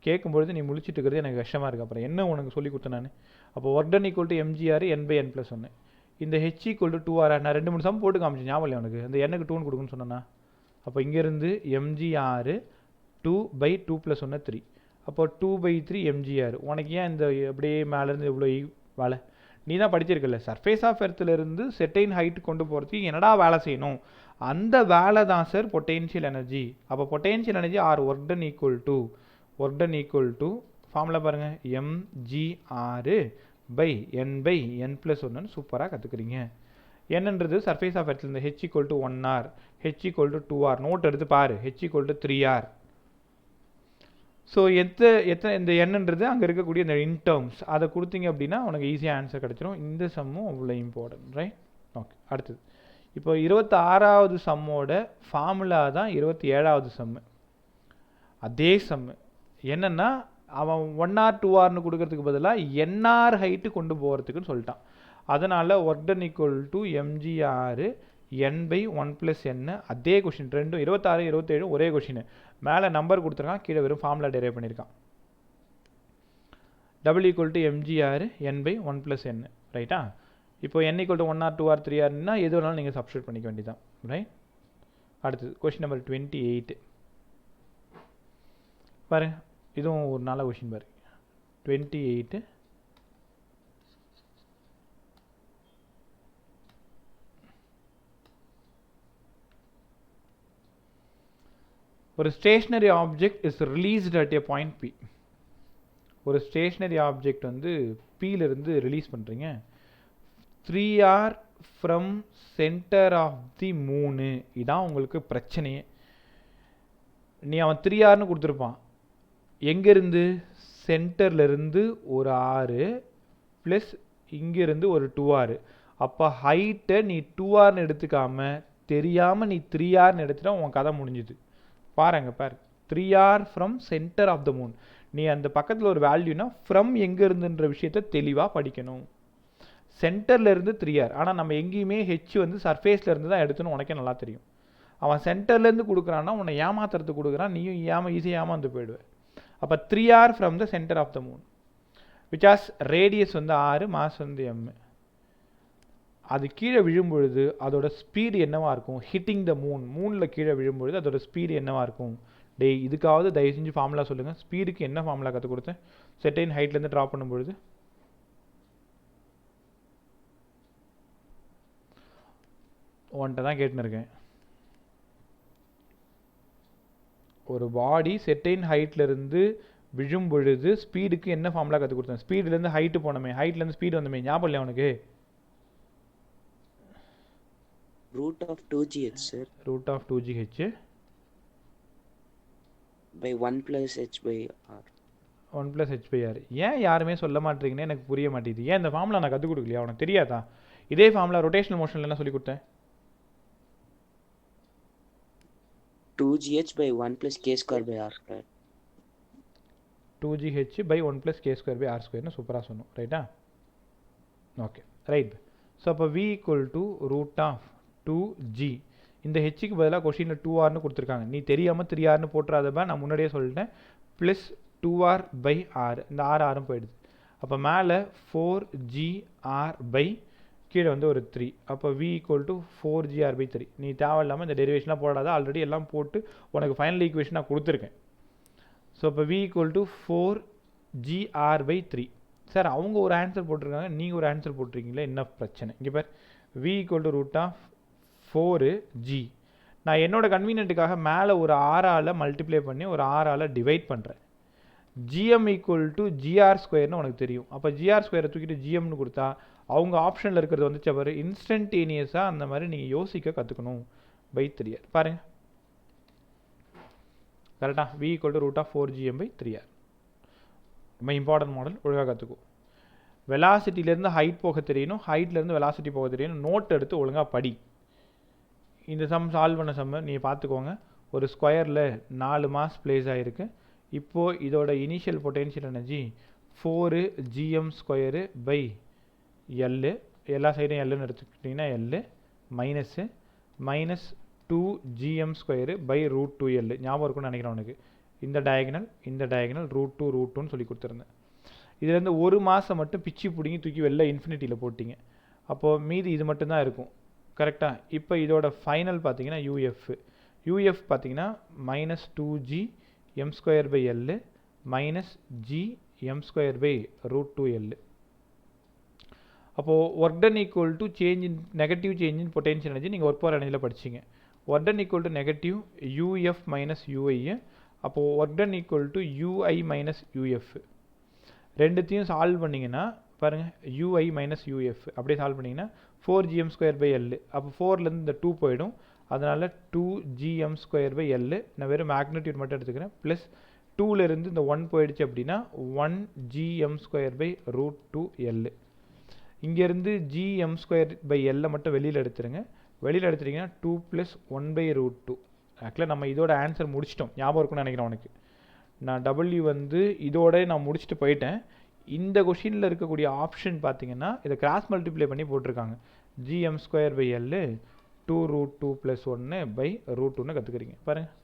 கேட்கும்பொழுது நீ முழிச்சிட்டு இருக்கிறது எனக்கு கஷ்டமாக இருக்குது. அப்புறம் என்ன உனக்கு சொல்லி கொடுத்தேன் நான்? அப்போ ஒர்க் டன் = mgr n/n+1. இந்த ஹெச் ஈக்குவல் டு 2r. நான் 2-3 சம் போட்டு காமிச்சேன், ஞாபகம் இல்லையா உனக்கு? அந்த எண்ணுக்கு 2 கொடுக்குன்னு சொன்னேன்னா, அப்போ இங்கேருந்து mgr 2/2 + 1 3. அப்போ 2/3 mgr. உனக்கு ஏன் இந்த அப்படியே மேலேருந்து இவ்வளோ வேலை? நீ தான் படிச்சிருக்கல, சர்ஃபேஸ் ஆஃப் எர்த்துலேருந்து செட்டைன் ஹைட் கொண்டு போகிறதுக்கு என்னடா வேலை செய்யணும்? அந்த வேலை தான் சார் பொட்டென்ஷியல் எனர்ஜி. அப்போ potential energy or work done equal to formula பாருங்கள், mgr/n/n+1 சூப்பராக கற்றுக்குறீங்க. என்னன்றது சர்ஃபேஸ் ஆஃப் எர்த்லேருந்து h = 1r, h = 2r. Note எடுத்து பாரு, h = 3r. ஸோ எத்தனை இந்த என்னன்றது அங்கே இருக்கக்கூடிய இந்த இன்டர்ம்ஸ் அதை கொடுத்தீங்க அப்படின்னா உனக்கு ஈஸியாக ஆன்சர் கிடச்சிரும். இந்த சம்மும் அவ்வளோ இம்பார்ட்டன்ட், ரைட்? ஓகே, அடுத்தது இப்போ 26வது சம்மோட ஃபார்முலா தான் 27வது சம்மு. அதே சம்மு என்னென்னா, அவன் 1r 2rனு கொடுக்கறதுக்கு பதிலாக nr ஹைட்டு கொண்டு போகிறதுக்குன்னு சொல்லிட்டான். அதனால் work done equal to mgr n/1 + n. அதே கொஷின், ரெண்டும் 26 27 ஒரே கொஷின். மேலே நம்பர் கொடுத்துருக்கான், கீழே வெறும் ஃபார்முலா டெரைவ் பண்ணியிருக்கான். = mgr n/1 + n, ரைட்டா? இப்போ n = 1r 2r 3rனா எது வேணாலும் நீங்கள் சப்ஸ்டியூட் பண்ணிக்க வேண்டியதான், ரைட்? அடுத்தது கொஷின் நம்பர் 28 பாருங்க, இதுவும் ஒரு நல்ல கொஷின் பாரு. 28 ஒரு stationery object is released at a point P. ஒரு ஸ்டேஷ்னரி ஆப்ஜெக்ட் வந்து Pயிலிருந்து ரிலீஸ் பண்ணுறீங்க. 3r from centre of the மூணு. இதான் உங்களுக்கு பிரச்சனையே. நீ அவன் 3rனு கொடுத்துருப்பான். எங்கேருந்து? சென்டர்லேருந்து ஒரு r ப்ளஸ் இங்கேருந்து ஒரு 2r. அப்போ ஹைட்டை நீ 2rனு எடுத்துக்காமல் தெரியாமல் நீ 3rனு எடுத்துட்டா உன் கதை முடிஞ்சுது. பாருங்க, 3r from centre of the moon. நீ அந்த பக்கத்தில் ஒரு வேல்யூனா ஃப்ரம் எங்கே இருந்துன்ற விஷயத்தை தெளிவாக படிக்கணும். சென்டர்லேருந்து 3r. ஆனால் நம்ம எங்கேயுமே ஹெச் வந்து சர்ஃபேஸில் இருந்து தான் எடுத்துன்னு உனக்கே நல்லா தெரியும். அவன் சென்டர்லேருந்து கொடுக்குறான்னா உன்னை ஏமாத்துறதுக்கு கொடுக்குறான், நீயும் ஈஸியாக ஏமாந்து போயிடுவேன். அப்போ 3r from the centre of the moon which as radius வந்து 6, மாஸ் வந்து m. அது கீழே விழும்பொழுது அதோட ஸ்பீடு என்னவாக இருக்கும்? ஹிட்டிங் த மூனில் கீழே விழும்பொழுது அதோட ஸ்பீடு என்னவாக இருக்கும்? டேய், இதுக்காவது தயவு செஞ்சு ஃபார்முலா சொல்லுங்கள். ஸ்பீடுக்கு என்ன ஃபார்முலா கற்றுக் கொடுத்தேன்? செட்டைன் ஹைட்லேருந்து ட்ராப் பண்ணும்பொழுது ஒன்ட்ட தான் கேட்டுன்னு இருக்கேன். ஒரு பாடி செட்டைன் ஹைட்லேருந்து விழும்பொழுது ஸ்பீடுக்கு என்ன ஃபார்முலா கற்றுக் கொடுத்தேன்? ஸ்பீடுலேருந்து ஹைட்டு போனோமே, ஹைட்லேருந்து ஸ்பீடு வந்தோமே, ஞாபகம் இல்லையா உனக்கு? root of 2gh, sir. root of 2gh by 1 + h by r. 1 + h by r. ஏன் யாருமே சொல்ல மாட்டீங்கன்னு எனக்கு புரிய மாட்டேங்குது. ஏன் இந்த ஃபார்முலா நான் கற்றுக் கொடுக்கலையா? உனக்கு தெரியாதா? இதே ஃபார்முலா ரொட்டேஷனல் மோஷனில் என்ன சொல்லி கொடுத்தேன்? 2gh by 1 + k² by r². 2gh by 1 + k² by r²ன்னு சூப்பராக சொன்னோம், ரைட்டா? Okay, right. ஸோ அப்போ v = √2g. இந்த ஹெச்சுக்கு பதிலாக கொஷினில் 2rனு கொடுத்துருக்காங்க. நீ தெரியாமல் 3rனு போட்டுறாதப்ப நான் முன்னாடியே சொல்லிட்டேன். Plus 2r/r. இந்த r போயிடுது. அப்போ மேலே 4gr/ கீழே வந்து ஒரு 3. அப்போ v = 4gr/3. நீ தேவையில்லாமல் இந்த டெரிவேஷன்லாம் போடாத, ஆல்ரெடி எல்லாம் போட்டு உனக்கு ஃபைனல் ஈக்குவேஷன் நான் கொடுத்துருக்கேன். ஸோ இப்போ v = 4gr/3. சார் அவங்க ஒரு ஆன்சர் போட்டிருக்காங்க, நீங்கள் ஒரு ஆன்சர் போட்டிருக்கீங்களே, என்ன பிரச்சனை? இங்கே பார், v = √4g. நான் என்னோட கன்வீனியன்ட்டுக்காக மேலே ஒரு ஆறால் மல்டிப்ளை பண்ணி ஒரு ஆறால் டிவைட் பண்ணுறேன். gm = gr² உனக்கு தெரியும். அப்போ gr² தூக்கிட்டு gmனு கொடுத்தா அவங்க ஆப்ஷனில் இருக்கிறது வந்துச்சு பாரு, இன்ஸ்டன்டேனியஸாக அந்த மாதிரி நீங்கள் யோசிக்க கற்றுக்கணும். பை 3r பாருங்கள், கரெக்டாக? v = √4gm/3r. ரொம்ப இம்பார்ட்டன்ட் மாடல், ஒழுங்காக கற்றுக்கோ. வெலாசிட்டிலேருந்து ஹைட் போக தெரியணும், ஹைட்லேருந்து வெலாசிட்டி போக தெரியணும். நோட் எடுத்து ஒழுங்காக படி. இந்த சம் சால்வ் பண்ண சம்மை நீங்கள் பார்த்துக்கோங்க. ஒரு ஸ்கொயரில் 4 மாஸ் பிளேஸ் ஆகிருக்கு. இப்போது இதோட இனிஷியல் பொட்டென்ஷியல் எனர்ஜி 4gm²/L. எல்லா சைடும் எல்லுன்னு எடுத்துக்கிட்டிங்கன்னா L மைனஸ் 2gm²/√2L. ஞாபகம் இருக்குன்னு நினைக்கிறேன் உனக்கு. இந்த டயகனல் √2 சொல்லி கொடுத்துருந்தேன். இதுலேருந்து ஒரு மாதம் மட்டும் பிச்சு பிடிங்கி தூக்கி வெளில இன்ஃபினிட்டியில் போட்டிங்க. அப்போது மீதி இது மட்டும்தான் இருக்கும். கரெக்டாக? இப்போ இதோட ஃபைனல் பார்த்தீங்கன்னா யூஎஃப் பார்த்தீங்கன்னா minus 2g m²/L minus g m²/√2L. அப்போது work done equal to negative change in potential energy நீங்கள் ஒர்க் பவர் எனர்ஜியில் படிச்சிங்க. Work done equal to negative UF minus UI. அப்போது work done equal to UI minus UF. ரெண்டுத்தையும் solve பண்ணிங்கன்னா பாருங்கள், UI minus UF அப்படியே solve பண்ணிங்கன்னா 4gm²/L. அப்போ 4லேருந்து இந்த 2 போயிடும். அதனால் 2gm²/L. நான் வெறும் மேக்னிடியூட் மட்டும் எடுத்துக்கிறேன். ப்ளஸ் 2லேருந்து இந்த 1 போயிடுச்சு அப்படின்னா 1gm²/√2L. இங்கேருந்து gm²/L மட்டும் வெளியில் எடுத்துருங்க. வெளியில் எடுத்துட்டிங்கன்னா 2 + 1/√2. ஆக்சுவலாக நம்ம இதோட ஆன்சர் முடிச்சிட்டோம். ஞாபகம் இருக்குன்னு நினைக்கிறேன் உனக்கு. நான் W வந்து இதோட நான் முடிச்சுட்டு போயிட்டேன். இந்த கொஷினில் இருக்கக்கூடிய ஆப்ஷன் பார்த்தீங்கன்னா இதை கிராஸ் மல்டிப்ளை பண்ணி போட்டிருக்காங்க. gm²/L 2√2 + 1/√2ன்னு கற்றுக்குறீங்க பாருங்கள்.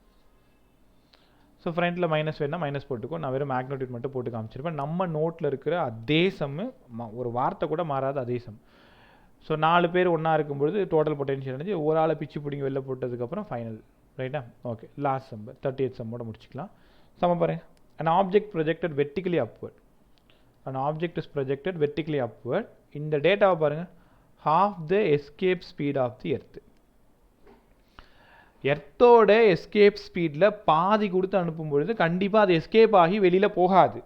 ஸோ ஃப்ரண்ட்டில் மைனஸ் வேணால் மைனஸ் போட்டுக்கோ. நான் வெறும் மேக்னிடியூட் மட்டும் போட்டு காமிச்சிருப்பேன். நம்ம நோட்டில் இருக்கிற அதே சம்மு, ஒரு வார்த்தை கூட மாறாத அதே சம். ஸோ 4 பேர் ஒன்றா இருக்கும்பொழுது டோட்டல் பொட்டென்ஷியல் எனர்ஜி ஒரு ஆளை பிச்சு பிடிங்கி வெளில போட்டதுக்கப்புறம் ஃபைனல். ரைட்டா? Okay, last some 38 சம்மோட முடிச்சிக்கலாம். சம பாருங்க. An object projected vertically upward. An object is projected vertically upward. இந்த டேட்டாவை பாருங்க. half the escape speed of the earth. எர்த்தோட எஸ்கேப் ஸ்பீடில் பாதி கொடுத்து அனுப்பும் பொழுது கண்டிப்பாக அது எஸ்கேப் ஆகி வெளியில் போகாது.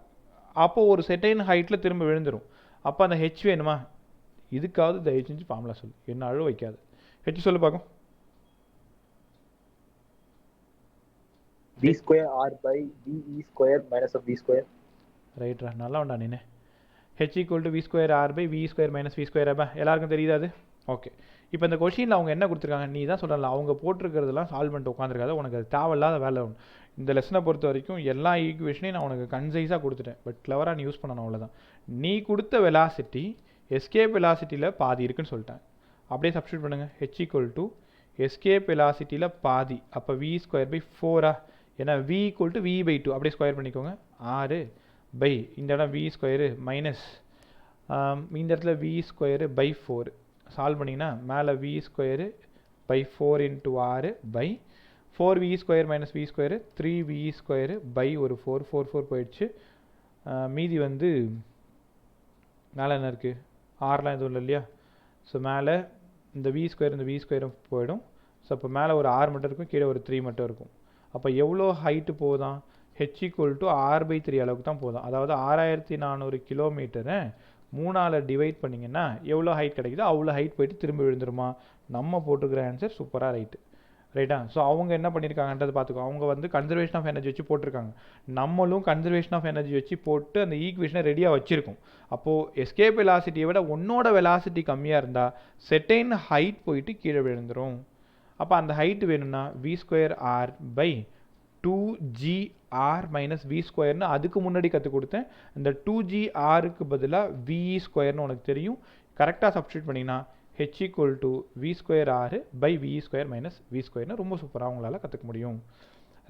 அப்போது ஒரு செட்டைன் ஹைட்டில் திரும்ப விழுந்துடும். அப்போ அந்த ஹெச் வேணுமா? இதுக்காவது தயவு செஞ்சு ஃபார்முலா சொல்லு. என்ன அழுவ வைக்காது. ஹெச் சொல்லு பார்க்கும். v² r/v e² minus of v². ரைட்ரா, நல்லா உண்டா நீனு. h = v² r/v² minus v². எல்லாருக்கும் தெரியுது அது? ஓகே. இப்போ இந்த கொஷினில் அவங்க என்ன கொடுத்துருக்காங்க? நீ தான் சொல்லல, அவங்க போட்டிருக்கிறதெல்லாம் சால்வ் பண்ணிட்டு உட்காந்துருக்காது. உனக்கு அது தேவையில்லாத வேலை. இந்த லெசனை பொறுத்த வரைக்கும் எல்லா ஈக்குவேஷனையும் நான் உனக்கு கன்சைஸாக கொடுத்துட்டேன். பட் கிளவராக நீ யூஸ் பண்ணணும், அவ்வளோதான். நீ கொடுத்த வெலாசிட்டி எஸ்கேப் வெலாசிட்டியில் பாதி இருக்குன்னு சொல்லிட்டேன். அப்படியே சப்ஸ்டியூட் பண்ணுங்கள். h = எஸ்கேப் வெலாசிட்டியில் பாதி. அப்போ v²/4. ஏன்னா v = v/2. அப்படியே ஸ்கொயர் பண்ணிக்கோங்க. 6 இந்த இடம் v² மைனஸ் இந்த இடத்துல v²/4. சால்வ் பண்ணிங்கன்னா மேலே v²/4 × 6 4v² minus v² 3v² ஒரு 4 4 போயிடுச்சு. மீதி வந்து மேலே என்ன இருக்குது? ஆறுலாம் எதுவும் இல்லை இல்லையா? ஸோ மேலே இந்த v² இந்த v² போயிடும். ஸோ அப்போ மேலே ஒரு 6 மட்டும் இருக்கும், கீழே ஒரு 3 மட்டும் இருக்கும். அப்போ எவ்வளோ ஹைட்டு போதான்? h = r/3 அளவுக்கு தான் போதும். அதாவது 6400 கிலோமீட்டரை 3ஆல் டிவைட் பண்ணிங்கன்னா எவ்வளோ ஹைட் கிடைக்குதோ அவ்வளோ ஹைட் போயிட்டு திரும்ப விழுந்துருமா? நம்ம போட்டிருக்கிற ஆன்சர் சூப்பராக ரைட்டா? ஸோ அவங்க என்ன பண்ணியிருக்காங்கன்றது பார்த்துக்கோ. அவங்க வந்து கன்சர்வேஷன் ஆஃப் எனர்ஜி வச்சு போட்டிருக்காங்க. நம்மளும் கன்சர்வேஷன் ஆஃப் எனர்ஜி வச்சு போட்டு அந்த ஈக்குவேஷனை ரெடியாக வச்சுருக்கோம். அப்போது எஸ்கேப் வெலாசிட்டியை விட உன்னோட வெலாசிட்டி கம்மியாக இருந்தால் செட்டைன் ஹைட் போயிட்டு கீழே விழுந்துடும். அப்போ அந்த ஹைட்டு வேணும்னா v²r/2gr மைனஸ் v²ன்னு அதுக்கு முன்னாடி கற்றுக் கொடுத்தேன். இந்த 2grக்கு பதிலாக ve²ன்னு உனக்கு தெரியும். கரெக்டாக சப்ஸ்டியூட் பண்ணிங்கன்னா h = v²r/ve² மைனஸ் v²ன்னு ரொம்ப சூப்பராக உங்களால் கற்றுக்க முடியும்.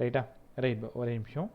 ரைட்டா? ரைட், ஒரே நிமிஷம்.